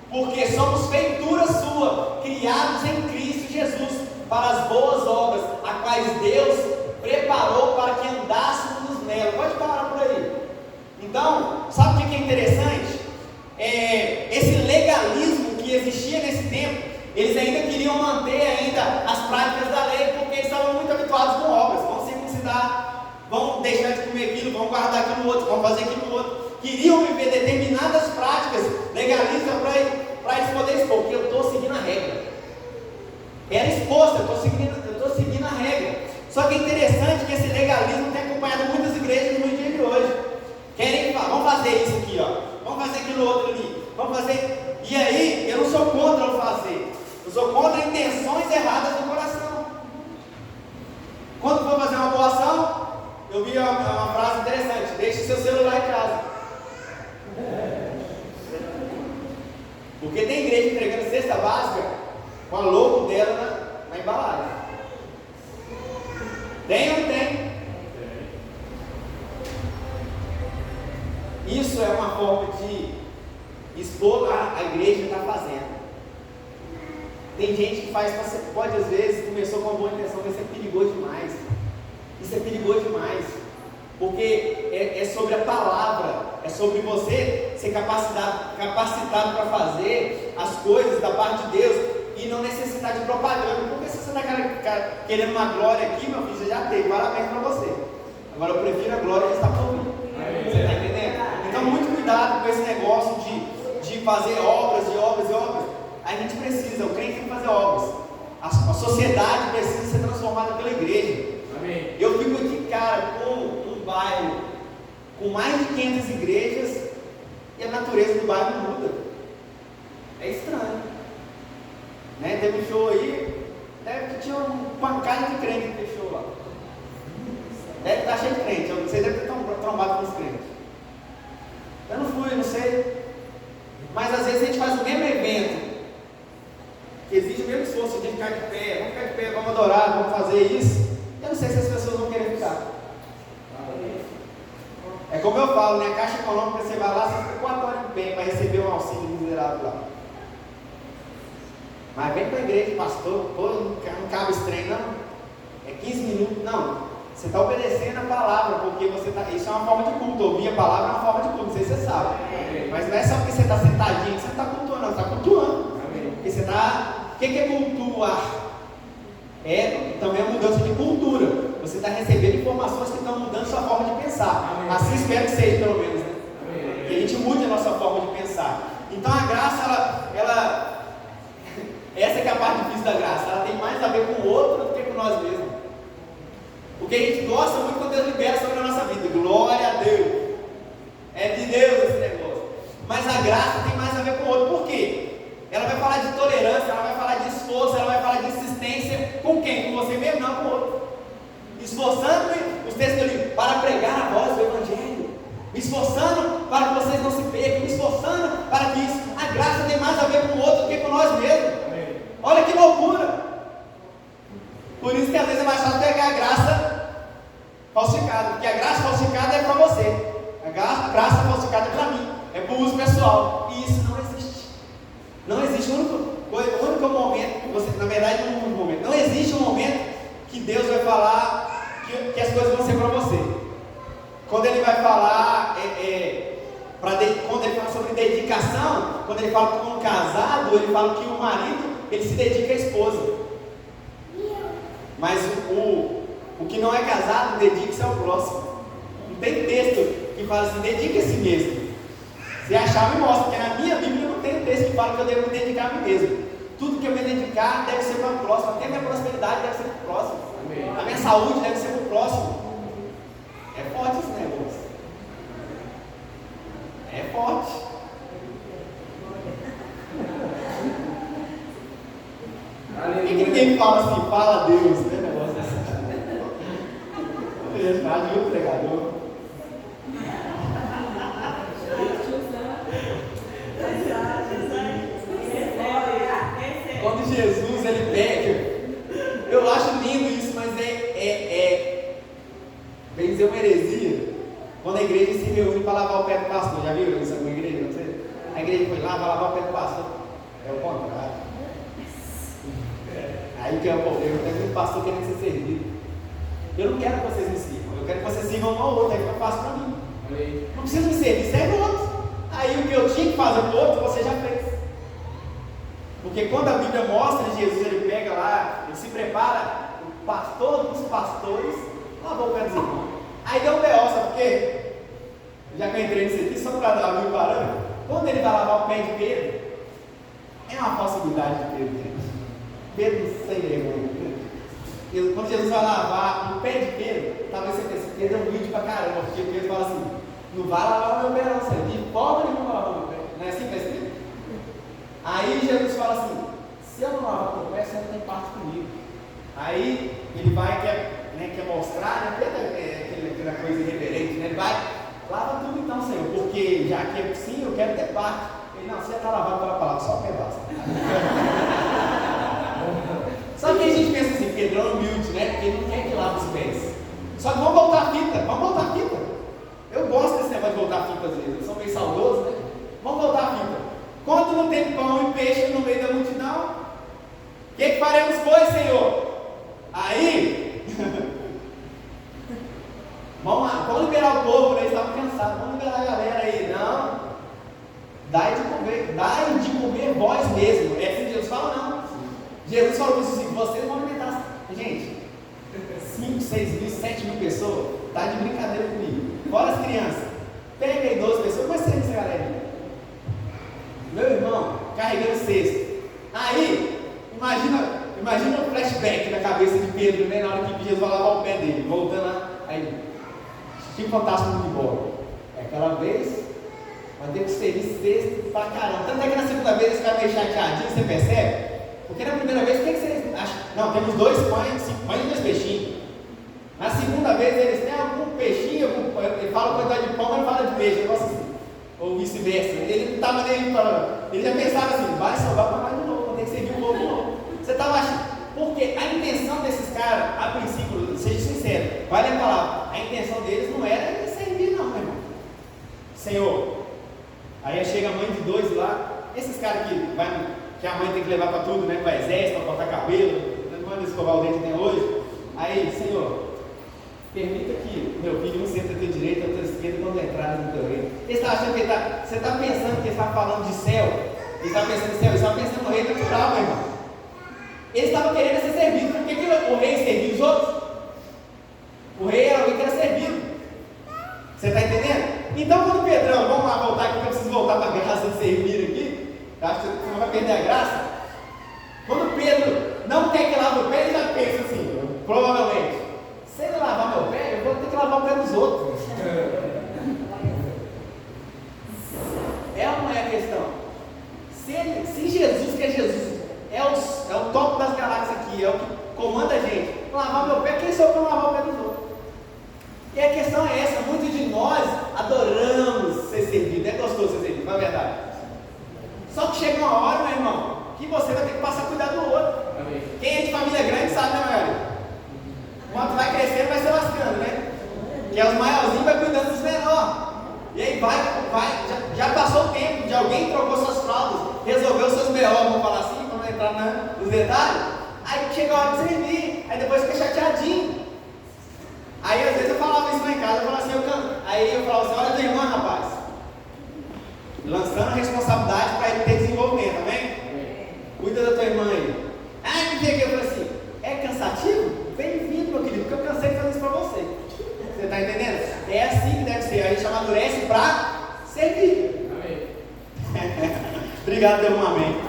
Porque somos feitura sua, criados em Cristo Jesus, para as boas obras, a quais Deus preparou para que andássemos nela. Pode parar por aí. Então, sabe o que é interessante? Esse legalismo que existia nesse tempo, eles ainda queriam manter ainda as práticas da lei, porque eles estavam muito habituados com obras. Vão circuncidar, vão deixar de comer aquilo, vão guardar aquilo outro, vão fazer aquilo outro. Queriam viver determinadas práticas legalistas para eles poderem expor, porque eu estou seguindo a regra. Era exposto, eu estou seguindo a regra. Só que é interessante que esse legalismo tem acompanhado muitas igrejas no dia de hoje. Querem falar, vamos fazer isso aqui, ó. Vamos fazer aquilo outro ali. Vamos fazer. E aí, eu não sou contra o fazer. Eu sou contra intenções erradas do coração. Quando for fazer uma boa ação, eu vi uma frase interessante: deixe seu celular em casa. Porque tem igreja entregando cesta básica com a logo dela na embalagem. Tem ou não tem? Isso é uma forma de expor a igreja está fazendo. Tem gente que faz, pode às vezes, começou com uma boa intenção, mas isso é perigoso demais. Isso é perigoso demais. Porque é sobre a palavra, é sobre você ser capacitado para fazer as coisas da parte de Deus e não necessitar de propaganda. Porque se você está querendo uma glória aqui, meu filho, você já tem, parabéns para você. Agora eu prefiro a glória que está por vir. Você está entendendo? Então, muito cuidado com esse negócio de fazer obras e obras e obras. A gente precisa, o crente tem que fazer obras. A sociedade precisa ser transformada pela igreja. Amém. Eu fico aqui, cara, com um bairro com mais de 500 igrejas e a natureza do bairro não muda. É estranho. Né? Teve um show aí, deve que tinha um pancada de crente que fechou lá. Deve estar cheio de crente, você deve ter trombado com os crentes. Eu não fui, eu não sei. Mas às vezes a gente faz o mesmo evento, que exige o mesmo esforço de ficar de pé, vamos adorar, vamos fazer isso. Eu não sei se as pessoas vão querer ficar. É como eu falo, né? A Caixa Econômica, você vai lá, você fica 4 horas em pé para receber um auxílio miserável lá. Mas vem para a igreja, pastor, pô, não cabe esse trem, não. É 15 minutos, não. Você está obedecendo a palavra, porque você tá, isso é uma forma de culto. Ouvir a palavra é uma forma de culto, não sei se você sabe. Mas não é só porque você está sentadinho que você não está cultuando, não, você está cultuando. Porque você está. O que é cultuar? É também a mudança de cultura. Você está recebendo informações que estão mudando sua forma de pensar. Assim espero que seja, pelo menos, né? Que a gente mude a nossa forma de pensar. Então a graça, essa que é a parte difícil da graça. Ela tem mais a ver com o outro do que com nós mesmos. Porque a gente gosta muito quando Deus libera sobre a nossa vida. Glória a Deus. É de Deus esse negócio. Mas a graça tem mais a ver com o outro. Por quê? Ela vai falar de tolerância, ela vai falar de esforço, ela vai falar de insistência. Com quem? Com você mesmo? Não, com o outro. Esforçando os textos ali para pregar a voz do Evangelho. Me esforçando para que vocês não se percam. Me esforçando para que isso. A graça tem mais a ver com o outro do que com nós mesmos. Olha que loucura. Por isso que às vezes é mais fácil pegar a graça falsificada, porque a graça falsificada é para você, a graça falsificada é para mim, é para o uso pessoal, e isso não existe. Não existe o único momento, na verdade não é o único momento, não existe um momento que Deus vai falar que as coisas vão ser para você. Quando Ele vai falar, quando Ele fala sobre dedicação, quando Ele fala com um casado, Ele fala que o marido, ele se dedica à esposa. Mas o que não é casado, dedique-se ao próximo. Não tem texto que fala assim, dedique a si mesmo. Se achar, me mostra, porque na minha Bíblia não tem texto que fala que eu devo me dedicar a mim mesmo. Tudo que eu me dedicar deve ser para o próximo. Até a minha prosperidade deve ser para o próximo. Amém. A minha saúde deve ser para o próximo. É forte esse negócio. É forte. Por que ninguém fala assim, fala a Deus, né? Negócio assim. Ajuda o pregador. Quando Jesus ele pega, eu acho lindo isso, mas bem dizer uma heresia. Quando a igreja se reúne para lavar o pé do pastor, já viram isso? Alguma igreja? Não sei. A igreja foi lá para lavar o pé do pastor. É o contrário. Aí que é o problema. Tem muito pastor querendo ser servido. Eu não quero que vocês me sirvam. Eu quero que vocês sirvam um ao outro. É o que eu faço para mim. Não precisa me servir, serve o outro. Aí o que eu tinha que fazer para o outro, você já fez. Porque quando a Bíblia mostra Jesus, ele pega lá, ele se prepara, o pastor dos pastores lavou o pé dos irmãos. Aí deu um B.O., sabe por quê? Já que eu entrei nisso aqui, só para dar um parâmetro. Quando ele vai lavar o pé de Pedro, é uma possibilidade de Pedro, gente. Pedro sem vergonha. Quando Jesus vai lavar o pé de Pedro, talvez você pense, Pedro é um vídeo pra caramba, porque Pedro fala assim, não vai lavar o meu pé não, Senhor. De forma nenhuma vai lavar o meu pé. Não é assim que é escrito? Aí Jesus fala assim, se eu não lavar o meu pé, você não tem parte comigo. Aí ele vai, quer mostrar, aquela coisa irreverente, né? Ele vai, lava tudo então, Senhor, porque já que é sim, eu quero ter parte. Ele, não, você está lavado pela palavra, só o pé basta. Só que a gente pensa assim, Pedro é humilde, né? Porque ele não quer que lave os pés. Só que vamos voltar a fita, Eu gosto desse negócio de voltar a fita às vezes, eu sou meio saudoso, né? Vamos voltar a fita. Quando não tem pão e peixe no meio da multidão, o que faremos, pois, Senhor? Aí, vamos lá, vamos liberar o povo, né? Eles estavam cansados, vamos liberar a galera aí. Não, dai de comer vós mesmo. É assim que Jesus fala, não. Jesus falou assim, vocês vão alimentar, gente, 5, 6 mil, 7 mil pessoas, tá de brincadeira comigo. Fora as crianças, pega aí 12 pessoas, mas tem essa galera aí. Meu irmão, carregando cesto. Aí, imagina um flashback na cabeça de Pedro, né, na hora que Jesus vai lavar o pé dele, voltando lá, aí, que fantástico de bola. É aquela vez, mas tem que servir cesto pra caramba. Tanto é que na segunda vez eles ficaram meio chateadinhos, você percebe? Porque na primeira vez, o que vocês acham? Não, temos 2 pães, 5 pães e 2 peixinhos. Na segunda vez, eles têm algum peixinho, ele fala quantidade de pão, mas não fala de peixe, negócio assim. Ou vice-versa. Ele não estava nem falando. Ele já pensava assim, vai salvar para mais de novo, vou ter que servir um pouco de novo. Você estava achando. Porque a intenção desses caras, a princípio, seja sincero, vale a palavra, a intenção deles não era servir não, meu irmão. Senhor, aí chega a mãe de 2 lá, esses caras que a mãe tem que levar para tudo, né? Para exército, para cortar cabelo, não manda escovar o dente nem hoje. Aí, Senhor, permita que meu filho um senta à tua direita, outro à esquerda, quando entrar no teu reino. Ele está achando que você está pensando que ele está falando de céu, ele está pensando em céu, ele está pensando no rei natural, meu irmão. Ele estava querendo ser servido. Por que o rei servia os outros? O rei era alguém que era servido. Você está entendendo? Então, quando Pedrão, vamos lá voltar aqui, que eu preciso voltar para a graça de servir aqui. Acho que você não vai perder a graça. Quando Pedro não quer que lave o pé, ele já pensa assim, provavelmente, se ele lavar meu pé, eu vou ter que lavar o pé dos outros. É ou não é a questão? Se Jesus, que é Jesus, é o topo das galáxias aqui, é o que comanda a gente, lavar meu pé, quem sou eu para lavar o pé dos outros? E a questão é essa, muitos de nós adoramos ser servido, é gostoso ser servido, não é verdade? Só que chega uma hora, meu irmão, que você vai ter que passar a cuidar do outro. Amém. Quem é de família grande sabe, né, Maria? Quando vai crescendo, vai se lascando, né? Que é os maiorzinhos, vai cuidando dos menores. E aí já passou o tempo de alguém trocou suas fraldas, resolveu seus B.O., vamos falar assim, para não entrar nos detalhes. Aí chega a hora de servir, aí depois fica chateadinho. Aí às vezes eu falava isso lá em casa, eu falava assim, aí eu falava assim, olha tua irmã, rapaz. Lançando a responsabilidade para ele ter desenvolvimento, amém? Cuida da tua irmã aí. Ah, que eu falei assim, é cansativo? Bem-vindo, meu querido, porque eu cansei de fazer isso para você. Você está entendendo? É assim que deve ser. A gente amadurece para servir. Amém. Obrigado, deu um amém.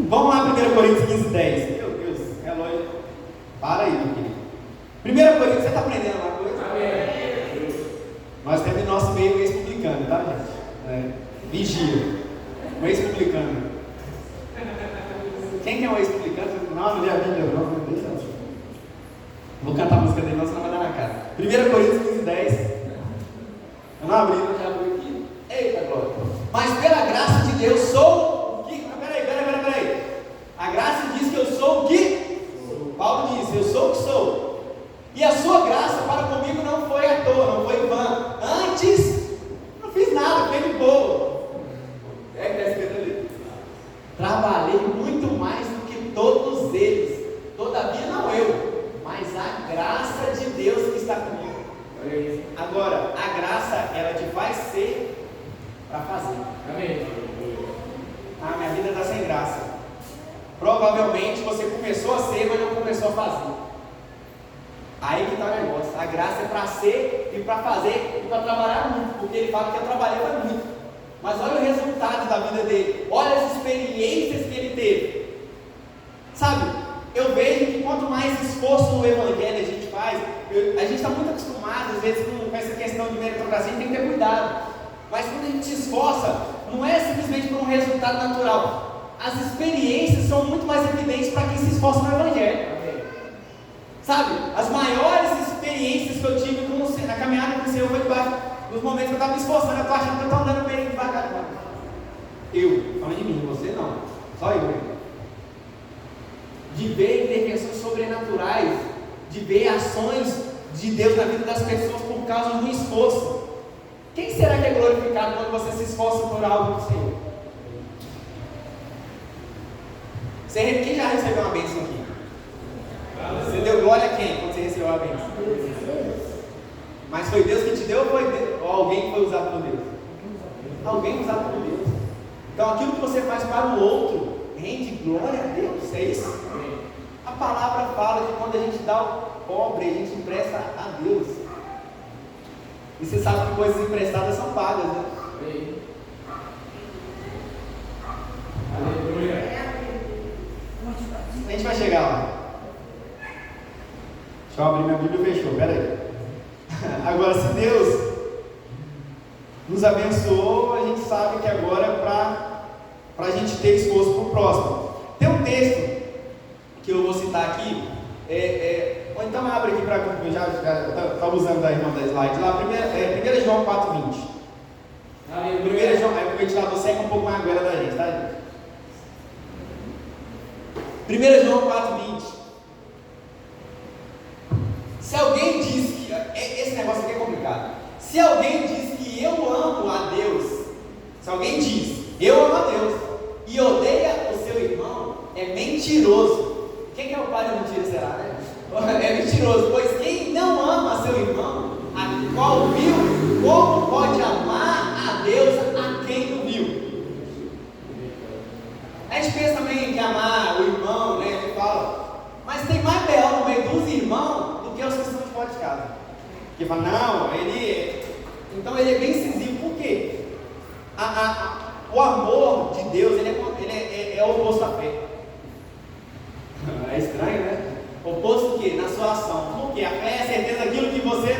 Vamos lá, 1 Coríntios 15, 10. Meu Deus, relógio. Para aí, meu querido. 1 Coríntios, você está aprendendo alguma coisa? Amém. Nós temos em nosso meio um ex-publicano, tá, gente? Vigia. Um ex-publicano. Quem que é o explicante? Não li a Bíblia, não, meu Deus do céu. Vou cantar a música dele, não, senão vai dar na cara. 1 Coríntios 15:10. Eu não abri, eu já abri aqui. Eita glória. Mas pela graça de Deus sou o que? Peraí. A graça diz que eu sou o que? Paulo diz, eu sou o que sou. E a sua graça para comigo não foi à toa, não foi em vão. Antes, não fiz nada, foi de boa. É que está escrito ali. Trabalhei muito mais do que todos eles. Todavia não eu, mas a graça de Deus que está comigo. Agora, a graça, ela te faz ser para fazer. Amém. Ah, minha vida está sem graça. Provavelmente você começou a ser, mas não começou a fazer. Aí que está o negócio. A graça é para ser e para fazer e para trabalhar muito. Porque ele fala que eu trabalhei muito. Mas olha o resultado da vida dele. Olha as experiências que ele teve. Sabe, eu vejo que quanto mais esforço no evangelho a gente faz, a gente está muito acostumado às vezes com essa questão de meritocracia, a gente tem que ter cuidado. Mas quando a gente se esforça, não é simplesmente por um resultado natural. As experiências são muito mais evidentes para quem se esforça no evangelho. Sabe, as maiores experiências que eu tive na caminhada com o Senhor foi debaixo dos momentos que eu estava me esforçando. Eu estou achando que eu estou andando bem devagar. Eu, falando de mim, você não, só eu. De ver intervenções sobrenaturais, de ver ações de Deus na vida das pessoas por causa do esforço. Quem será que é glorificado quando você se esforça por algo do Senhor? Quem já recebeu uma bênção aqui? Você deu glória a quem quando você recebeu a bênção? Mas foi Deus que te deu ou foi Deus? Ou alguém que foi usado por Deus? Alguém usado por Deus. Então aquilo que você faz para o outro rende glória a Deus, é isso? A palavra fala que quando a gente dá ao pobre, a gente empresta a Deus. E você sabe que coisas emprestadas são pagas, né? Aleluia. A gente vai chegar lá. Deixa eu abrir minha Bíblia e fechou, pera aí. Agora, se Deus nos abençoou, a gente sabe que agora é para a gente ter esforço para o próximo. Tem um texto que eu vou citar aqui, ou então abre aqui para eu já estava usando a irmã da slide lá, 1 João 4:20. 1 João, o ventilador seca um pouco mais a goela da gente, tá? 1 João 4:20. Se alguém diz que, esse negócio aqui é complicado, se alguém diz que eu amo a Deus, se alguém diz, eu amo a Deus, e odeia o seu irmão, é mentiroso. Quem que é o pai da mentira, será, né? É mentiroso, pois quem não ama seu irmão, a qual viu, como pode amar a Deus a quem não viu? A gente pensa também que amar o irmão, né, que fala, mas tem mais B.O. no meio dos irmãos do que os que estão de fora de casa. Que fala, não, então ele é bem incisivo, por quê? O amor de Deus, ele é o oposto à fé. É estranho, né? Oposto o quê? Na sua ação. Por quê? A fé é a certeza daquilo que você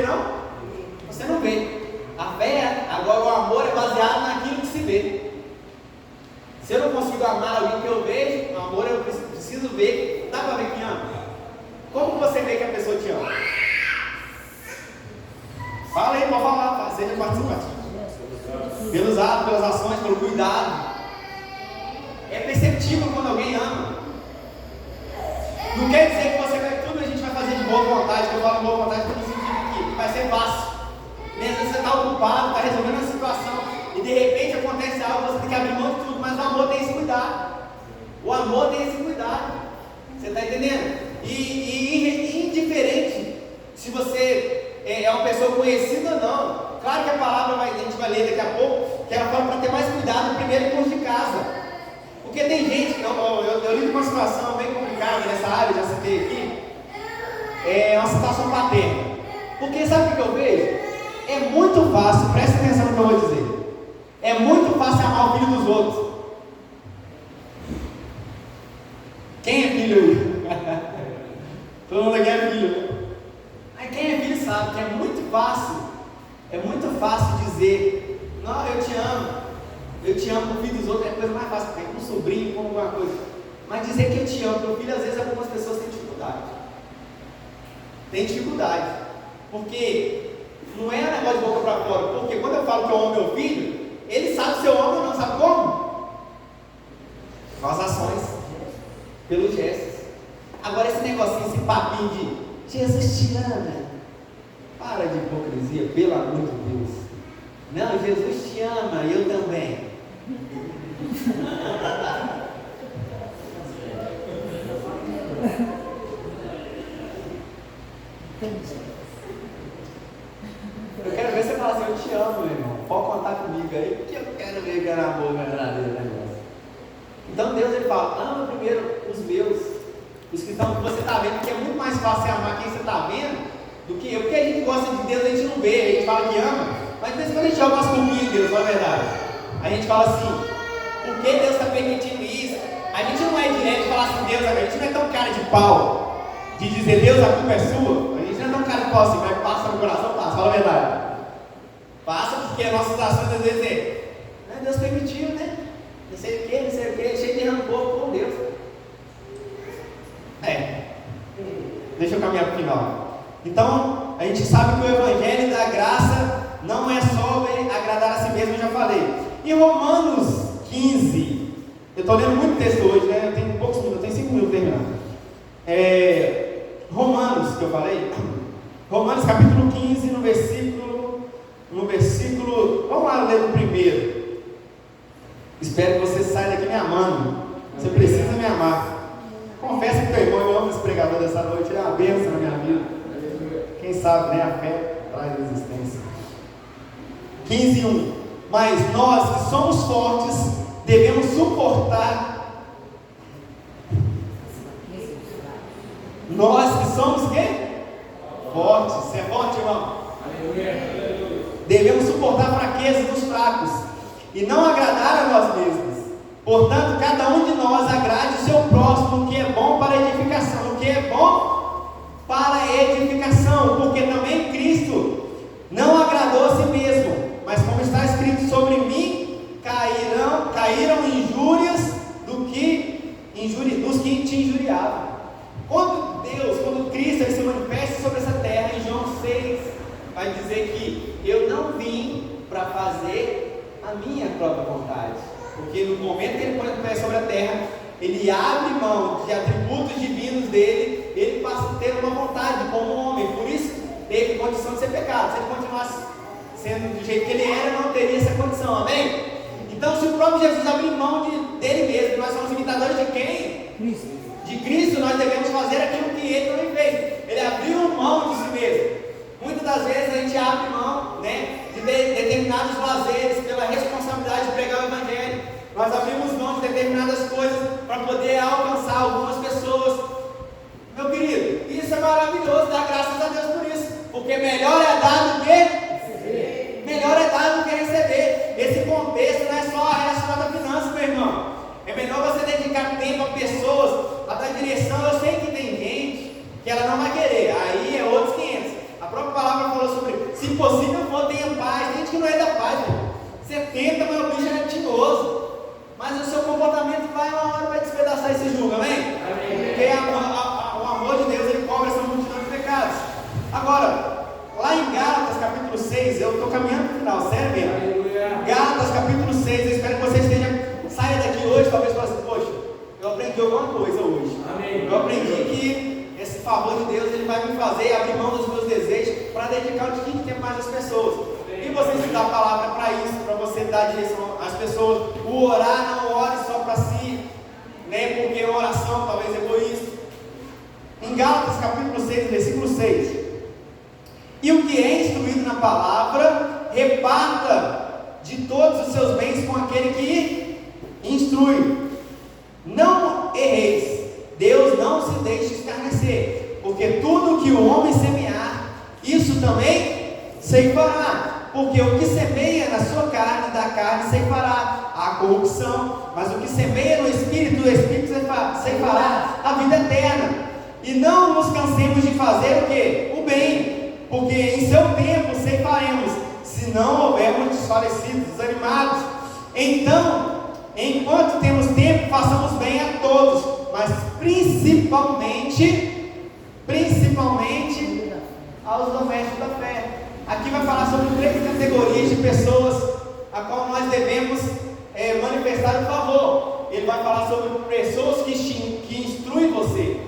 não vê. A fé, agora o amor é baseado naquilo que se vê. Se eu não consigo amar alguém que eu vejo, o amor eu preciso ver. Dá para ver quem ama? Como você vê que a pessoa te ama? Fala aí, pode falar, seja participativo. Pelos atos, pelas ações, pelo cuidado. É perceptível quando alguém ama. Não quer dizer que você vai, tudo a gente vai fazer de boa vontade, que eu falo de boa vontade, no sentido que vai ser fácil. Mesmo você está ocupado, está resolvendo a situação, e de repente acontece algo, você tem que abrir mão de tudo, mas o amor tem esse cuidado. O amor tem esse cuidado. Você está entendendo? E indiferente se você é uma pessoa conhecida ou não. Claro que a palavra a gente vai ler daqui a pouco, que ela fala para ter mais cuidado primeiro com os de casa. Porque tem gente, eu lido com uma situação bem complicada nessa área, já citei aqui, é uma situação paterna. Porque sabe o que eu vejo? É muito fácil, presta atenção no que eu vou dizer, é muito fácil amar o filho dos outros. Quem é filho aí? Todo mundo aqui é filho, né? Mas quem é filho sabe que é muito fácil dizer, não, eu te amo o filho dos outros é a coisa mais fácil, com um sobrinho, com alguma coisa. Mas dizer que eu te amo, meu filho, às vezes algumas pessoas têm dificuldade. Tem dificuldade. Porque não é negócio de boca para fora. Porque quando eu falo que eu amo meu filho, ele sabe se eu amo ou não, sabe como? Com as ações, pelos gestos. Agora esse negocinho, esse papinho de Jesus te ama. Para de hipocrisia, pelo amor de Deus. Não, Jesus te ama, eu também. Eu quero ver você falar assim, eu te amo, meu irmão. Pode contar comigo aí, porque eu quero ver que era amor verdadeiro negócio. Então Deus ele fala, ama primeiro os meus, os que estão, você está vendo, que é muito mais fácil amar quem você está vendo do que eu, porque a gente gosta de Deus, a gente não vê, a gente fala que ama, mas às vezes quando a gente joga umas culpinhas em Deus, não é verdade? A gente fala assim, por que Deus está permitindo isso? A gente não é direto de falar assim, Deus, a gente não é tão cara de pau de dizer, Deus, a culpa é sua. A gente não é tão cara de pau assim, mas passa no coração, passa, fala a verdade. Passa porque as nossas ações às vezes Deus permitiu, né? Não sei o que, cheio de rancor com Deus. Deixa eu caminhar para o final. Então, a gente sabe que o Evangelho da Graça não é sobre agradar a si mesmo, eu já falei. Em Romanos 15, eu estou lendo muito texto hoje, né? Eu tenho poucos minutos, eu tenho 5 minutos terminando. Romanos, que eu falei, Romanos capítulo 15, no versículo, vamos lá ler o primeiro. Espero que você saia daqui me amando. Você precisa me amar. Confessa que teu irmão, eu amo esse pregador dessa noite, ele é uma bênção na minha vida. Quem sabe, né? A fé traz resistência. 15:1. Mas nós que somos fortes, devemos suportar. Nós que somos quê? Fortes. Você é forte, irmão? Devemos suportar a fraqueza dos fracos e não agradar a nós mesmos. Portanto, cada um de nós agrade o seu próximo, o que é bom para a edificação, o que é bom para a edificação, porque também Cristo não agradou a si mesmo, mas como está escrito sobre mim, caíram injúrias dos que te injuriavam. Quando Cristo ele se manifesta sobre essa terra, em João 6, vai dizer que eu não vim para fazer a minha própria vontade. Porque no momento que ele põe o pé sobre a terra, ele abre mão de atributos divinos dele, ele passa a ter uma vontade como homem. Por isso, teve condição de ser pecado. Se ele continuasse sendo do jeito que ele era, não teria essa condição, amém? Então, se o próprio Jesus abrir mão dele mesmo, nós somos imitadores de quem? Cristo. De Cristo, nós devemos fazer aquilo que ele também fez. Ele abriu mão de si mesmo. Muitas das vezes a gente abre mão, né, de determinados lazeres pela responsabilidade de pregar o Evangelho. Nós abrimos mão de determinadas coisas para poder alcançar algumas pessoas. Meu querido, isso é maravilhoso, dá graças a Deus por isso. Porque melhor é dar do que receber. Melhor é dar do que receber. Esse contexto não é só relacionado a finanças, meu irmão. É melhor você dedicar tempo a pessoas, a dar direção. Eu sei que tem gente que ela não vai querer, aí é outros 500. A própria palavra falou sobre, se possível for, tenha paz. Tem gente que não é da paz, irmão. Você tenta, mas o bicho é tinhoso. Mas o seu comportamento vai uma hora vai despedaçar esse julgo, amém? Porque o amor de Deus, ele cobre essa multidão de pecados. Agora, lá em Gálatas capítulo 6, eu estou caminhando para o final, sério mesmo. Gálatas capítulo 6, eu espero que você saia daqui hoje, talvez fale assim, poxa, eu aprendi alguma coisa hoje. Amém. Eu aprendi que esse favor de Deus, ele vai me fazer abrir mão dos meus desejos para dedicar um pouquinho de tempo mais às pessoas. E você estudar a palavra para isso, para você dar direção às pessoas. O orar, não ore só para si, né? Porque a oração talvez é egoísta. Em Gálatas capítulo 6, versículo 6. E o que é instruído na palavra, reparta de todos os seus bens com aquele que instrui. Não erreis, Deus não se deixe escarnecer, porque tudo que o homem semear, isso também ceifará. Porque o que semeia na sua carne, da carne ceifará a corrupção, mas o que semeia no Espírito, do Espírito ceifará a vida eterna. E não nos cansemos de fazer o quê? O bem, porque em seu tempo ceifaremos, se não houvermos desfalecidos, desanimados. Então, enquanto temos tempo, façamos bem a todos, mas principalmente aos domésticos da fé. Aqui vai falar sobre 3 categorias de pessoas a qual nós devemos manifestar o favor. Ele vai falar sobre pessoas que instruem você,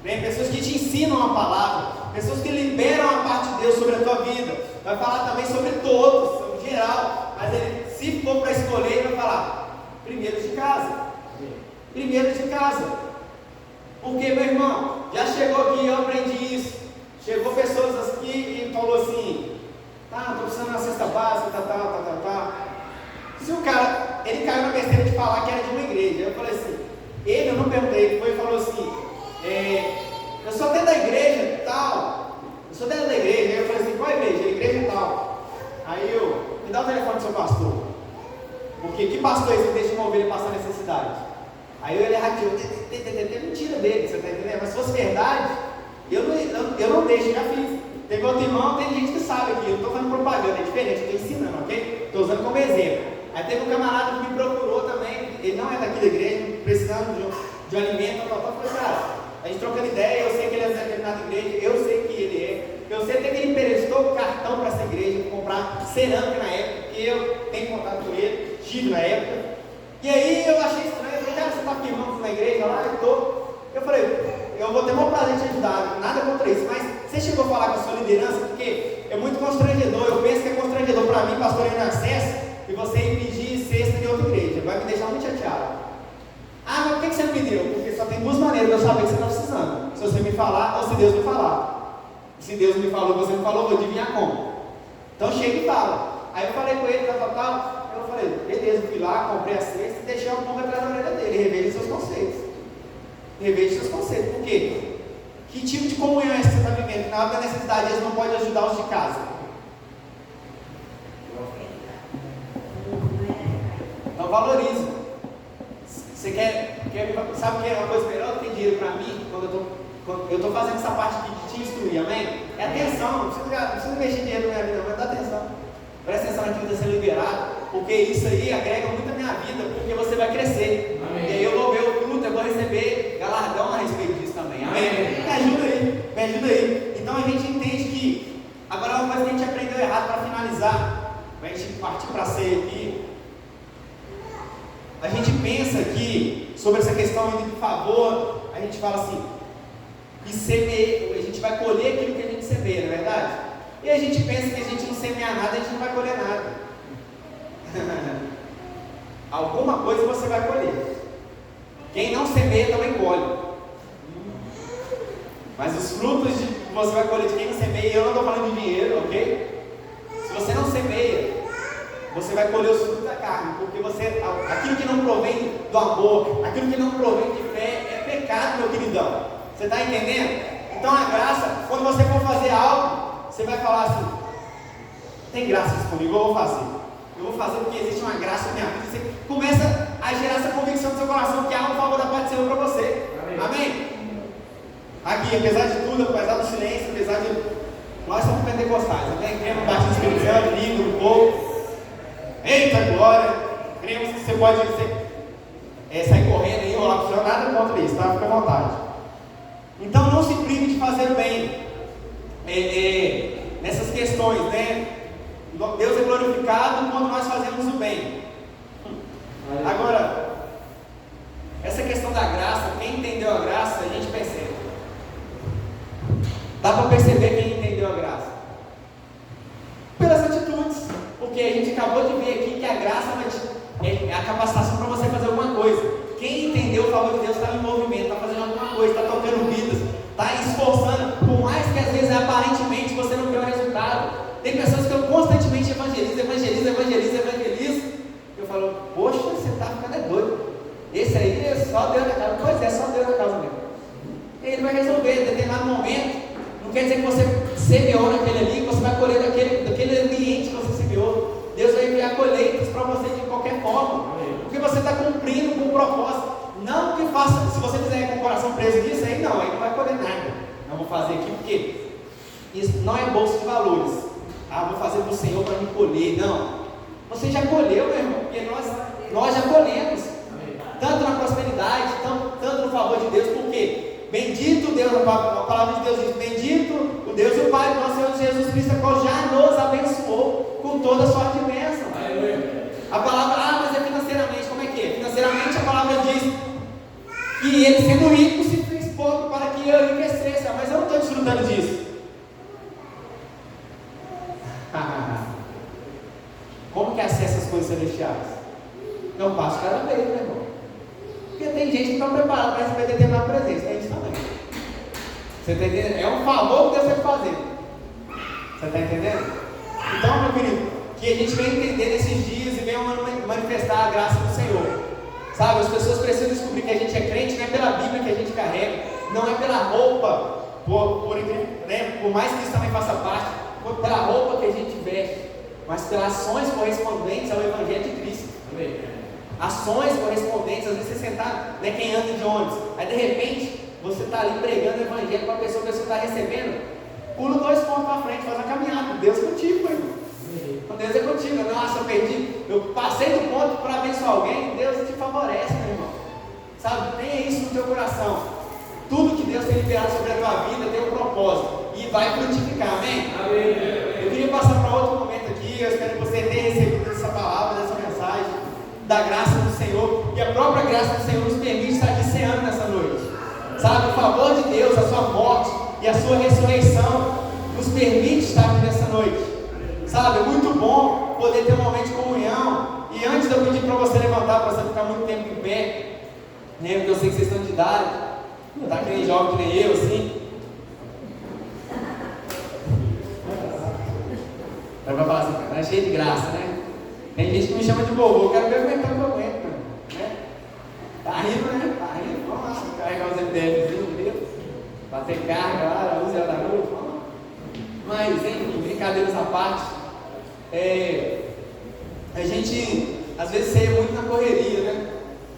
né? Pessoas que te ensinam a palavra, pessoas que liberam a parte de Deus sobre a tua vida. Vai falar também sobre todos, sobre geral, mas ele, se for para escolher, ele vai falar primeiro de casa. Porque, meu irmão, já chegou aqui, eu aprendi isso. Chegou pessoas aqui e falou assim: estou precisando de uma cesta básica, tá. Se o cara, ele caiu na besteira de falar que era de uma igreja. Eu falei assim, eu não perguntei, ele foi e falou assim, eu sou dentro da igreja tal. Aí eu falei assim, qual igreja? Igreja tal. Aí me dá o telefone do seu pastor. Porque que pastor é esse que deixa uma ovelha passar necessidade? Aí ele erradiou, tem mentira dele, você está entendendo? Mas se fosse verdade, eu não deixo, eu já fiz. Teve outro irmão, tem gente que sabe aqui, eu não estou fazendo propaganda, é diferente, eu estou ensinando, ok? Estou usando como exemplo. Aí teve um camarada que me procurou também, ele não é daqui da igreja, precisando de um alimento, eu falei, cara, a gente trocando ideia, eu sei que ele é de determinada igreja, eu sei que ele é, eu sei até que ele emprestou cartão para essa igreja, comprar cerâmica na época, porque eu tenho contato com ele, tive na época. E aí eu achei estranho, eu falei, cara, você está firmando na igreja lá? Eu falei, eu vou ter o maior prazer de te ajudar, nada contra isso, mas você chegou a falar com a sua liderança, porque é muito constrangedor, eu penso que é constrangedor para mim, pastor em acesso, e você ir pedir cesta de outra igreja, vai me deixar muito chateado. Mas por que você não me deu? Porque só tem 2 maneiras de eu saber que você está precisando, se você me falar ou se Deus me falar. Se Deus me falou, você me falou, eu vou adivinhar como. Então chega e fala. Aí eu falei com ele, tal. Eu falei, beleza, fui lá, comprei a cesta e deixei um pouco atrás da orelha dele. Reveja seus conceitos. Por quê? Que tipo de comunhão é essa que você está vivendo? Na hora da necessidade, eles não podem ajudar os de casa. Então valorize. Você sabe o que é uma coisa melhor do que dinheiro para mim? Quando eu estou fazendo essa parte aqui de te instruir, amém? É atenção, não precisa investir dinheiro na minha vida, mas dá atenção. Presta atenção naquilo que está sendo liberado, porque isso aí agrega muito a minha vida, porque você vai crescer. Amém. E aí eu vou ver o fruto, eu vou receber galardão a respeito disso também. Amém? Me ajuda aí. Então a gente entende que, agora uma coisa que a gente aprendeu errado para finalizar, para a gente partir para a ceia aqui, a gente pensa que, sobre essa questão de favor, a gente fala assim, que semeia, a gente vai colher aquilo que a gente semeia, não é verdade? E a gente pensa que a gente não semear nada, a gente não vai colher nada. Alguma coisa você vai colher. Quem não semeia também colhe. Mas os frutos que você vai colher de quem não semeia, eu não estou falando de dinheiro, ok? Se você não semeia, você vai colher os frutos da carne, porque aquilo que não provém do amor, aquilo que não provém de fé, é pecado, meu queridão. Você está entendendo? Então a graça, quando você for fazer algo, você vai falar assim, tem graça disponível, eu vou fazer porque existe uma graça na minha vida. Você começa a gerar essa convicção no seu coração que há um favor da parte do Senhor para você. Amém? Aqui, apesar de tudo, apesar do silêncio, apesar de... nós somos pentecostais, amém? Cremos no batismo do Espírito Santo, lindo, no povo. Eita glória! Cremos que você pode sair correndo e enrolar para o Senhor, nada contra isso, tá? Fica à vontade. Então não se prive de fazer o bem nessas questões, né? Deus é glorificado quando nós fazemos o bem. Agora, essa questão da graça, quem entendeu a graça, a gente percebe. Dá para perceber quem entendeu a graça pelas atitudes, porque a gente acabou de ver aqui que a graça é a capacitação para você fazer alguma coisa. Quem entendeu o favor de Deus está em movimento, está fazendo alguma coisa, está tocando vidas, está esforçando, por mais que às vezes aparentemente você não vê o resultado. Tem pessoas que eu constantemente evangelizo. Eu falo, poxa, você está ficando doido. Esse aí é só Deus na causa. Pois é, só Deus na causa mesmo. Ele vai resolver em determinado momento. Não quer dizer que você semeou naquele ali, que você vai colher daquele ambiente que você semeou. Deus vai enviar colheitas para você de qualquer forma. Porque você está cumprindo com o propósito. Não que faça, se você fizer com o coração preso nisso, aí não vai colher nada. Não vou fazer aqui porque isso não é bolsa de valores. Vou fazer para o Senhor para me colher. Não. Você já colheu, meu irmão, porque nós já colhemos. Tanto na prosperidade, tanto no favor de Deus. Por quê? Deus, a palavra de Deus diz: bendito o Deus e o Pai do nosso Senhor Jesus Cristo, qual já nos abençoou com toda a sorte de bênção. A palavra, mas é financeiramente, como é que é? Financeiramente a palavra diz que ele, sendo rico, se fez pobre para que eu enriquecesse. Mas eu não estou desfrutando disso. Como que acessa as coisas celestiais? Não passo cada vez, meu irmão. Porque tem gente que está preparada para receber determinada presença. É isso também. Você está entendendo? É um favor que Deus tem que fazer. Você está entendendo? Então, meu querido, que a gente venha entender nesses dias e venha manifestar a graça do Senhor. Sabe, as pessoas precisam descobrir que a gente é crente, não é pela Bíblia que a gente carrega, não é pela roupa, por mais que isso também faça parte, pela roupa que a gente veste, mas pelas ações correspondentes ao Evangelho de Cristo. Ações correspondentes. Às vezes você sentar, né, quem anda de ônibus, aí de repente você está ali pregando o Evangelho para a pessoa está recebendo, pula 2 pontos para frente, faz a caminhada. Deus é contigo, meu irmão. Deus é contigo. Nossa, eu perdi, eu passei do ponto para abençoar alguém. Deus te favorece, meu irmão. Sabe, tenha isso no teu coração. Tudo que Deus tem liberado sobre a tua vida tem um propósito e vai frutificar, amém? Amém. Eu queria passar para outro momento aqui. Eu espero que você tenha recebido essa palavra, essa mensagem da graça do Senhor, e a própria graça do Senhor nos permite estar aqui ceando nessa noite. Sabe, o favor de Deus, a sua morte e a sua ressurreição nos permite estar aqui nessa noite. Sabe, é muito bom poder ter um momento de comunhão. E antes de eu pedir para você levantar, para você ficar muito tempo em pé, né, porque eu sei que vocês estão de idade, não está que nem jovem que nem eu, assim. Vai para falar assim, tá cheio de graça, né? Tem gente que me chama de vovô, eu quero ver aguentar o que eu aguento, né? Tá rindo, né? Tá rindo, vamos lá, carregar os MDFzinhos, Deus, bater carga lá, 11 horas da noite, vamos lá. Mas, enfim, brincadeiras à parte, a gente, às vezes, ceia muito na correria, né?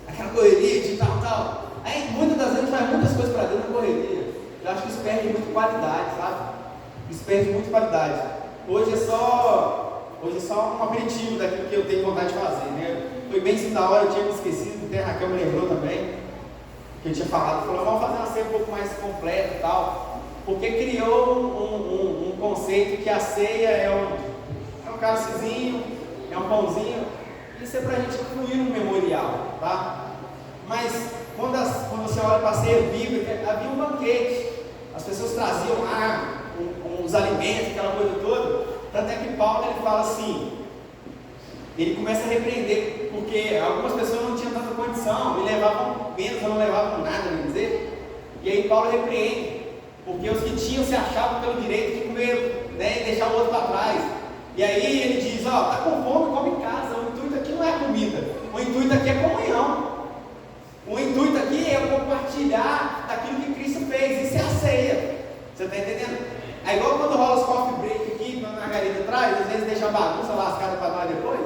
Aquela correria de tal. Aí, muitas das vezes, a gente faz muitas coisas para Deus na correria. Eu acho que isso perde muito qualidade, sabe? Isso perde muito qualidade. Hoje é só um aperitivo daquilo que eu tenho vontade de fazer, né? Foi bem assim da hora, eu tinha me esquecido, até a Raquel me lembrou também, que eu tinha falado, falou, vamos fazer uma ceia um pouco mais completa e tal, porque criou um conceito que a ceia é um cálicezinho, é um pãozinho, isso é para a gente incluir no memorial, tá? Mas quando você olha para a ceia bíblica, havia um banquete, as pessoas traziam lá os alimentos, aquela coisa toda. Tanto é que Paulo ele fala assim, ele começa a repreender, porque algumas pessoas não tinham tanta condição, e levavam menos ou não levavam nada, vamos dizer. E aí Paulo repreende, porque os que tinham se achavam pelo direito de comer, né, e deixar o outro para trás. E aí ele diz, ó, tá com fome, come em casa. O intuito aqui não é comida, o intuito aqui é comunhão. O intuito aqui é compartilhar daquilo que Cristo fez, isso é a ceia. Você está entendendo? É igual quando rola os coffee break aqui, quando a Margarida traz, às vezes deixa a bagunça lascada para nós depois,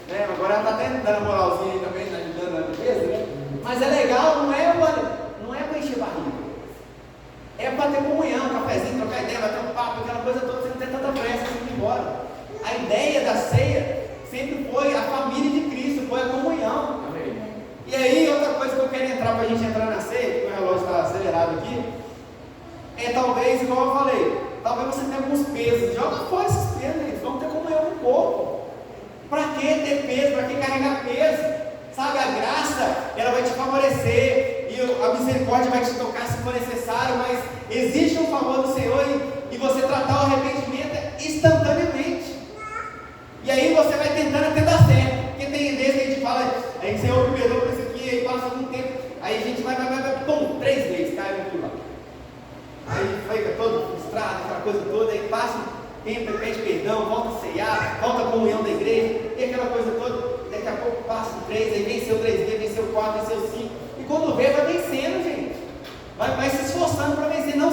né? Agora ela está até dando a moralzinha aí também, ajudando na limpeza, né? Mas é legal, não é para encher barriga, é para ter comunhão, um cafezinho, trocar ideia, bater um papo, aquela coisa toda, você não tem tanta pressa de ir embora. A ideia da ceia sempre foi a família de Cristo, foi a comunhão. Amém. E aí, outra coisa que eu quero entrar para a gente entrar na ceia, que o relógio está acelerado aqui, é talvez, igual eu falei, talvez você tenha alguns pesos, joga fora esses pesos, gente. Vamos ter comunhão no corpo. Para que ter peso? Para que carregar peso? Sabe, a graça, ela vai te favorecer, e a misericórdia vai te tocar se for necessário, mas existe um favor do Senhor e você tratar o arrependimento instantaneamente. E aí você vai tentando até dar certo, porque tem vezes que a gente fala, a gente Senhor me perdoa por isso aqui, aí passa algum tempo, aí a gente vai, pum, 3 vezes, cai no pulo. Aí fica todo frustrado, aquela coisa toda, aí passa um tempo, pede perdão, volta a ceiar, volta a comunhão da igreja, e aquela coisa toda, daqui a pouco passa 3, aí venceu 3 vezes, venceu 4, venceu 5, e quando vê, vai vencendo, gente, vai se esforçando para vencer. Não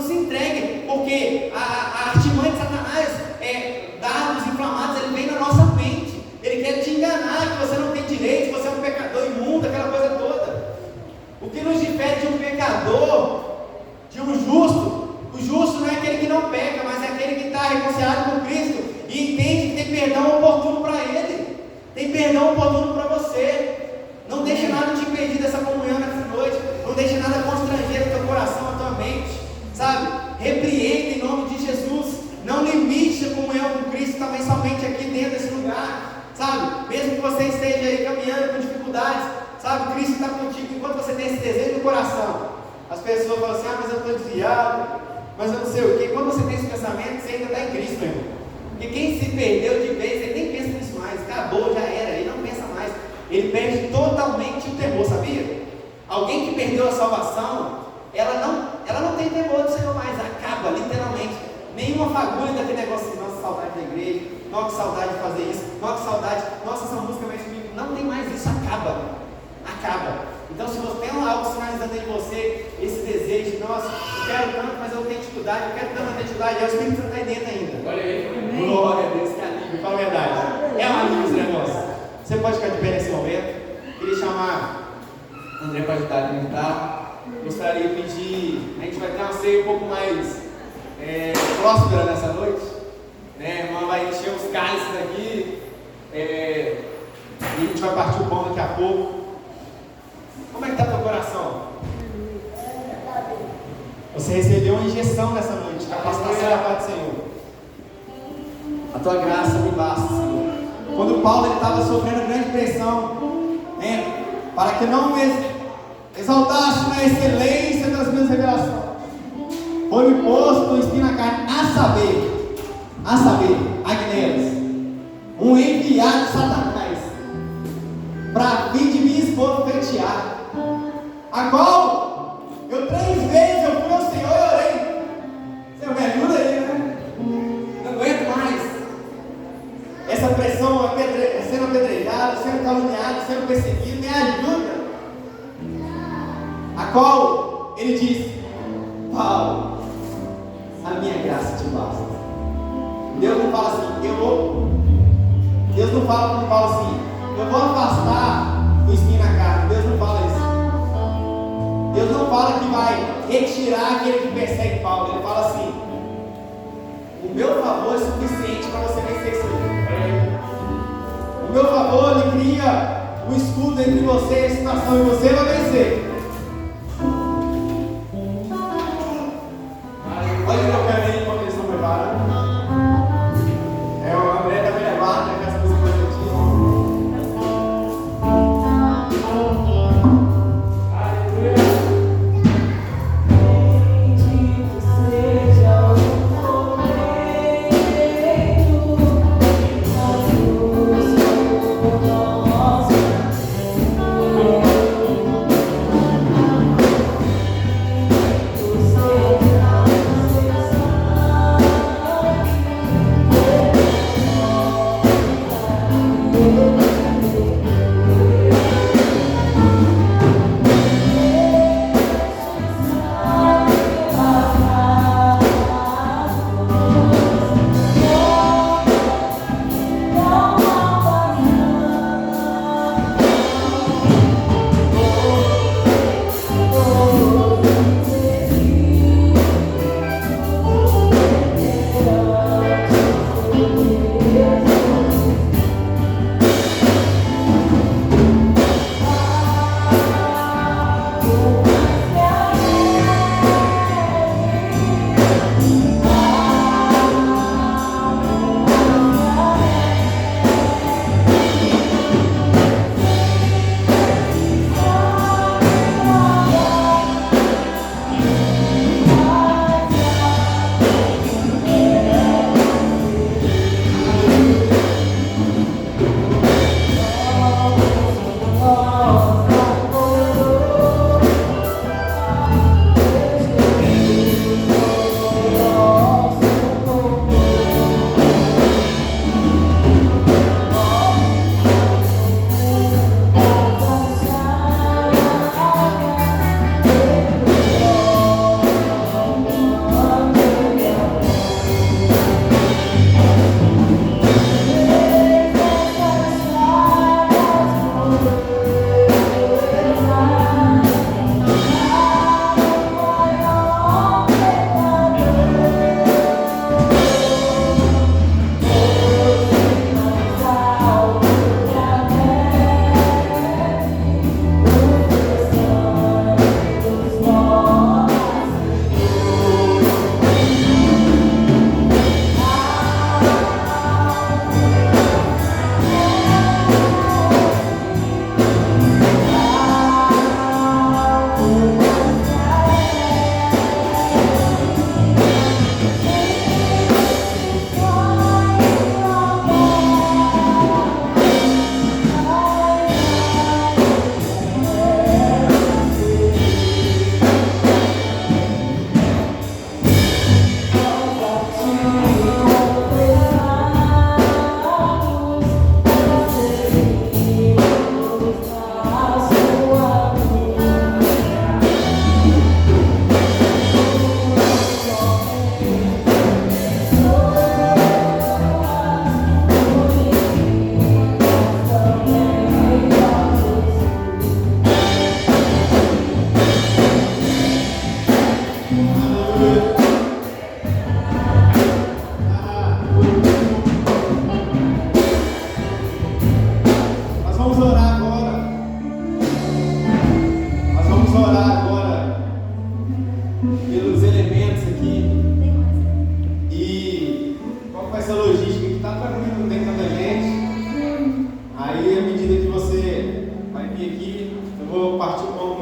se entregue, porque a artimanha de Satanás, dardos inflamados, ele vem na nossa mente, ele quer te enganar, que você não tem direito, que você é um pecador imundo, aquela coisa toda. O que nos difere de um pecador, de um justo, o justo não é aquele que não peca, mas é aquele que está reconciliado com Cristo e entende que tem perdão oportuno para ele, tem perdão oportuno para você. Não deixe nada te impedir dessa comunhão nessa noite, não deixe nada está contigo enquanto você tem esse desejo no coração. As pessoas falam assim, mas eu estou desviado, mas eu não sei o quê. Quando você tem esse pensamento, você ainda está em Cristo, meu irmão. Porque quem se perdeu de vez, ele nem pensa nisso mais. Acabou, já era, ele não pensa mais. Ele perde totalmente o temor, sabia? Alguém que perdeu a salvação, ela não tem temor do Senhor mais, acaba, literalmente. Nenhuma fagulha daquele negócio assim, nossa, saudade da igreja, nossa, que saudade de fazer isso, nossa, saudade, nossa, essa música mexe comigo. Não tem mais isso, acaba. Então, se você tem algo sinalizando em você, esse desejo de, nossa, eu quero tanto, mas eu tenho dificuldade, eu quero tanto, ter dificuldade, é o Espírito Santo está aí dentro ainda. Olha aí. Glória a Deus, que alívio, fala a verdade. É um alívio esse negócio. Você pode ficar de pé nesse momento. Queria chamar o André para ajudar a militar. Gostaria de pedir, a gente vai ter uma ceia um pouco mais próspera nessa noite, né? A irmã vai encher os cálices aqui, e a gente vai partir o pão daqui a pouco. Como é que está teu coração? Você recebeu uma injeção nessa noite, capacitação da parte do Senhor. A tua graça me basta, Senhor. Quando Paulo estava sofrendo grande pressão, né, para que não me exaltasse na excelência das minhas revelações, foi-me posto o espinho na carne, a saber, Agnelas, um enviado de Satanás, para vir de me esbofetear, a qual eu 3 vezes eu fui ao Senhor e orei, Senhor, me ajuda aí, né? Não aguento mais essa pressão, sendo apedrejado, sendo caluniado, sendo perseguido, me ajuda. A qual ele disse, Paulo, a minha graça te basta. Deus não fala assim, Deus não fala para o Paulo assim, eu vou afastar o espinho na carne. Deus não fala isso. Deus não fala que vai retirar aquele que persegue Paulo. Ele fala assim, o meu favor é suficiente para você vencer isso aí. O meu favor, ele cria um escudo entre você e a situação, e você vai vencer. Olha o meu caminho enquanto eles estão preparando. O André está me levando, né? Que as coisas que eu tinha.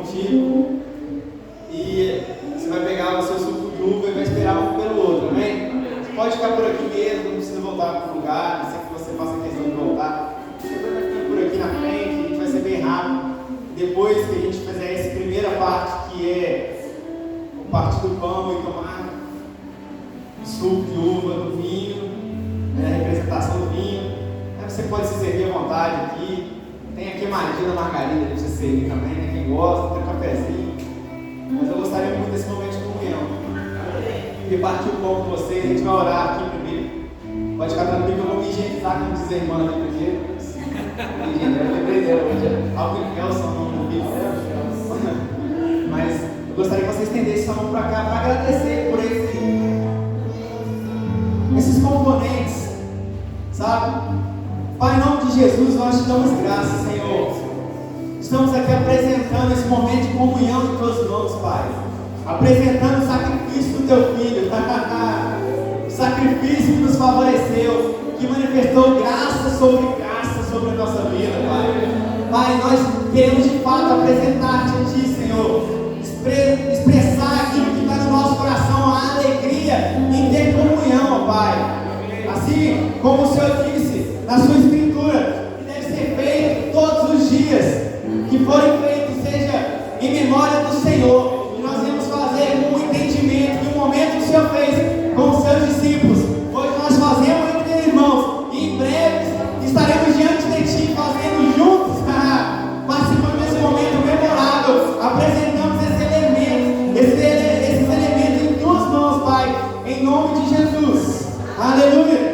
contigo. E você vai pegar o seu suco de uva e vai esperar um pelo outro, amém? Você pode ficar por aqui mesmo, não precisa voltar para o lugar, não sei que você faça questão de voltar. Você vai ficar por aqui na frente, a gente vai ser bem rápido. Depois que a gente fizer essa primeira parte, que é o parte do pão e tomar o suco de uva, do vinho, né, a representação do vinho, aí você pode se servir à vontade aqui. Tem aqui queimadinha da margarida para você servir também, né? Quem gosta, tem um cafezinho. Mas eu gostaria muito desse momento de comunhão. Repartir o pão com vocês, a gente vai orar aqui primeiro. Pode ficar tranquilo que eu vou me higienizar, como diz a irmã aqui primeiro. Eu lembrei dela hoje. Algo Nelson, o nome do filho dela. Mas eu gostaria que você estendesse a mão para cá para agradecer por esses componentes, sabe? Pai, em nome de Jesus, nós te damos graças, Senhor. Estamos aqui apresentando esse momento de comunhão de tuas mãos, Pai. Apresentando o sacrifício do teu filho. O sacrifício que nos favoreceu, que manifestou graça sobre a nossa vida, Pai. Pai, nós queremos de fato apresentar-te a Ti, Senhor. Expressar aquilo que está no nosso coração, a alegria em ter comunhão, Pai. Assim como o Senhor disse na sua escritura, que deve ser feito todos os dias, que forem feitos, seja em memória do Senhor. E nós vamos fazer com o entendimento que o momento que o Senhor fez com os seus discípulos, hoje nós fazemos entre irmãos, e em breve estaremos diante de Ti, fazendo juntos, participando desse momento memorável. Apresentamos esses elementos em tuas mãos, Pai, em nome de Jesus. Aleluia.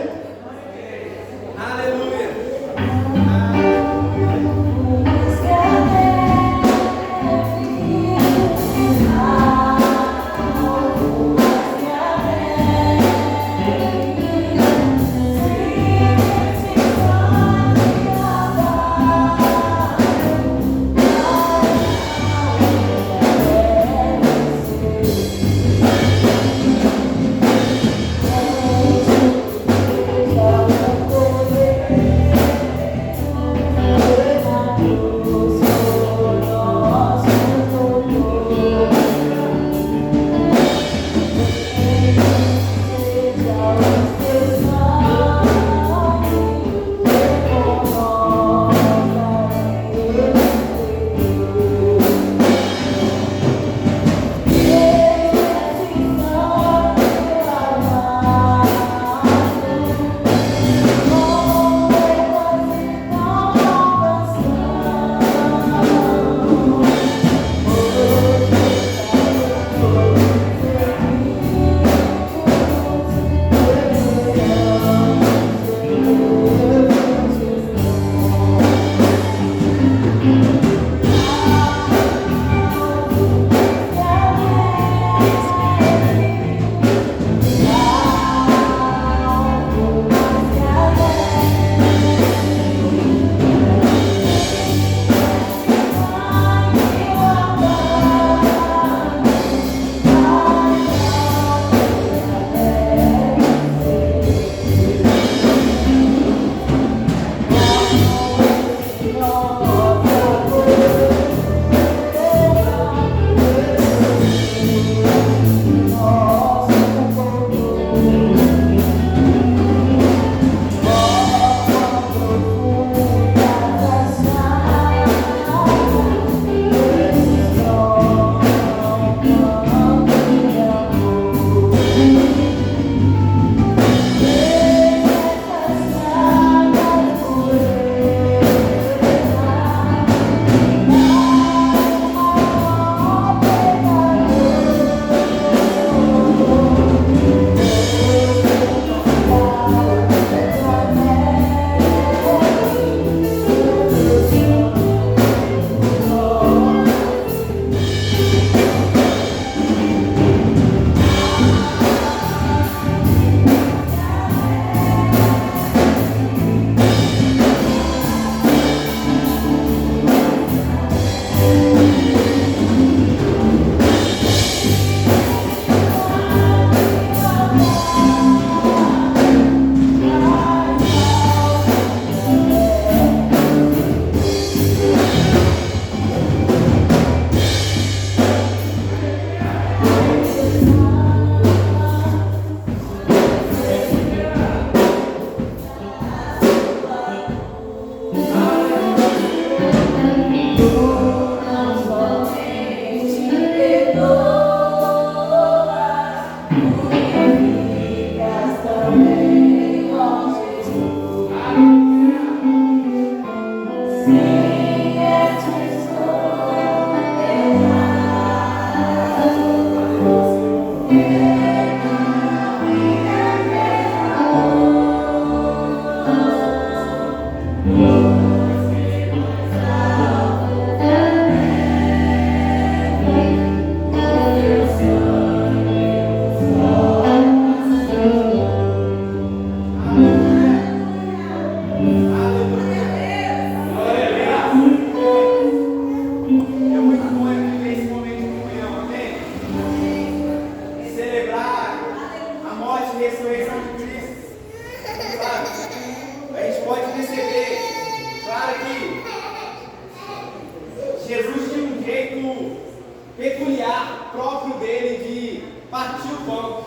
partiu o pão.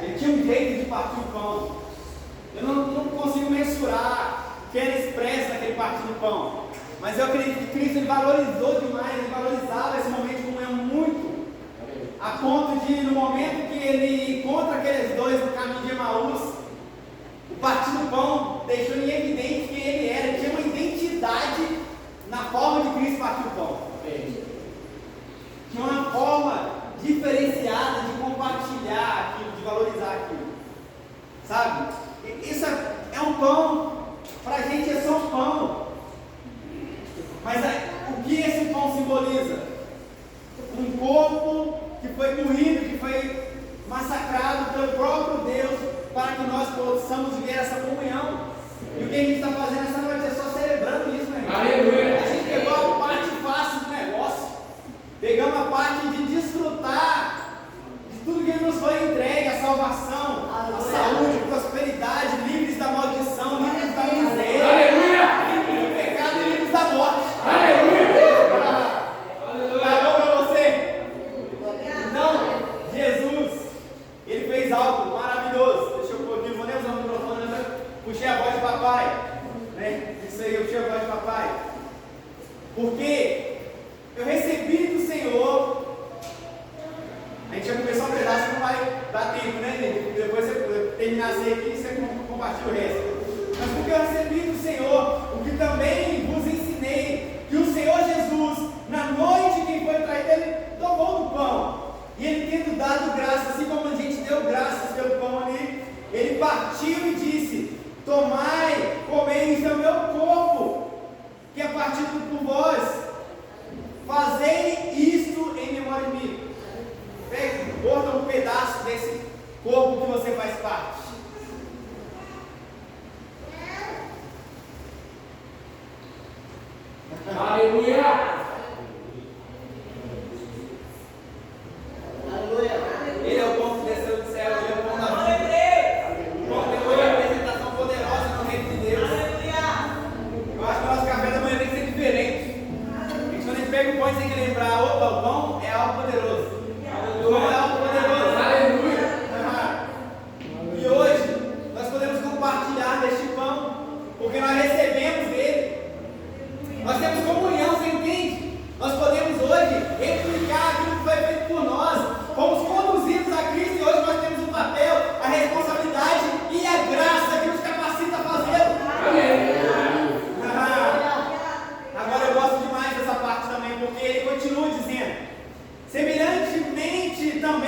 Ele tinha um jeito de partir o pão. Eu não consigo mensurar o que era expresso naquele partir do pão. Mas eu acredito que Cristo ele valorizou demais, ele valorizava esse momento de comunhão muito. A ponto de, no momento que ele encontra aqueles dois no caminho de Emaús, o partir do pão deixou em evidente quem ele era. Ele tinha uma identidade na forma de Cristo partir o pão. Tinha uma forma diferenciada de compartilhar aquilo, de valorizar aquilo. Sabe? Isso é um pão, para a gente é só um pão. Mas o que esse pão simboliza? Um corpo que foi moído, que foi massacrado pelo próprio Deus, para que nós possamos viver essa comunhão. E o que a gente está fazendo essa noite é só celebrando isso, meu irmão. Aleluia. A gente pegou a parte fácil do negócio, pegamos a parte de desfrutar de tudo que Ele nos foi entregue, a salvação, a saúde, a prosperidade, livres da maldição, livres da miséria, livres do pecado e livres da morte. Aleluia. Tá bom para você? Então, Jesus, Ele fez algo maravilhoso. Deixa eu pôr aqui, não vou nem usar o microfone, né? Puxei a voz de papai, né? Isso aí, eu puxei a voz de papai. Porque eu recebi do Senhor. A gente já começou um pedaço, não vai dar tempo, né, gente? Depois você terminar aqui, você compartilha o resto. Mas porque eu recebi do Senhor, o que também vos ensinei, que o Senhor Jesus, na noite que foi traído, Ele tomou do pão. E Ele tendo dado graça, assim como a gente deu graças pelo pão ali, Ele partiu e disse: tomai, comei, isso é o meu corpo, que é partido por vós. Fazei isto em memória de mim. Pegue, corta um pedaço desse corpo que você faz parte. Aleluia. Aleluia. Ele é o pão que desceu do céu, Ele é o pão da vida. O pão tem uma representação poderosa no reino de Deus. Eu acho que o nosso café da manhã tem que ser diferente. Porque quando a gente pega o pão, a gente tem que lembrar: opa, o pão é algo poderoso. O pão é algo poderoso. Aleluia. E hoje nós podemos compartilhar deste pão, porque nós recebemos dele. Nós temos comunhão, você entende? Nós podemos hoje replicar aquilo que foi feito por nós. Fomos conduzidos a Cristo e hoje nós temos o papel, a responsabilidade e a graça que nos capacita a fazê-lo. Agora eu gosto demais dessa parte também, porque ele continua dizendo: semelhantemente também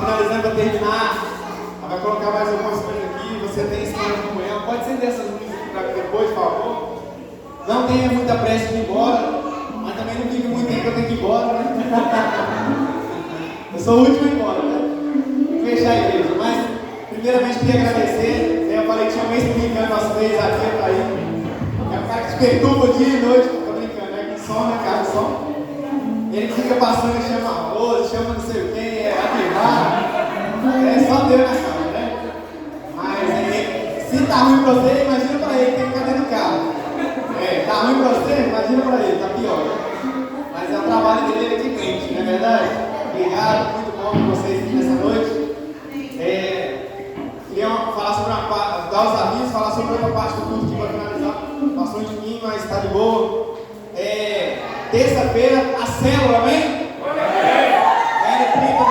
finalizando para terminar. Ela vai colocar mais algumas coisas aqui. Você tem escola de comunhão. Pode ser dessas luzes para depois, por favor. Não tenha muita pressa de ir embora, mas também não fique muito tempo que eu tenho que ir embora, né? Eu sou o último a ir embora, né? Vou fechar a igreja, mas primeiramente queria agradecer. Eu falei que tinha um ex-brincando nosso ex-zagueiro tá aí. É um cara que te perturba dia e noite. Tô brincando, né? Que som, né, cara? Som. Ele fica passando e chama a Rose, chama não sei o quem, ativar. É só Deus na cara, né? Mas se tá ruim pra você, imagina pra ele que tem que ficar dentro do carro. Tá ruim pra você, imagina pra ele, tá pior. Mas é o trabalho dele aqui crente, não é verdade? Obrigado, muito bom com vocês aqui nessa noite. Queria falar sobre uma parte, dar os avisos, falar sobre outra parte do culto que vai finalizar. Passou um pouquinho, mas tá de boa. Terça-feira, a célula, amém? 30,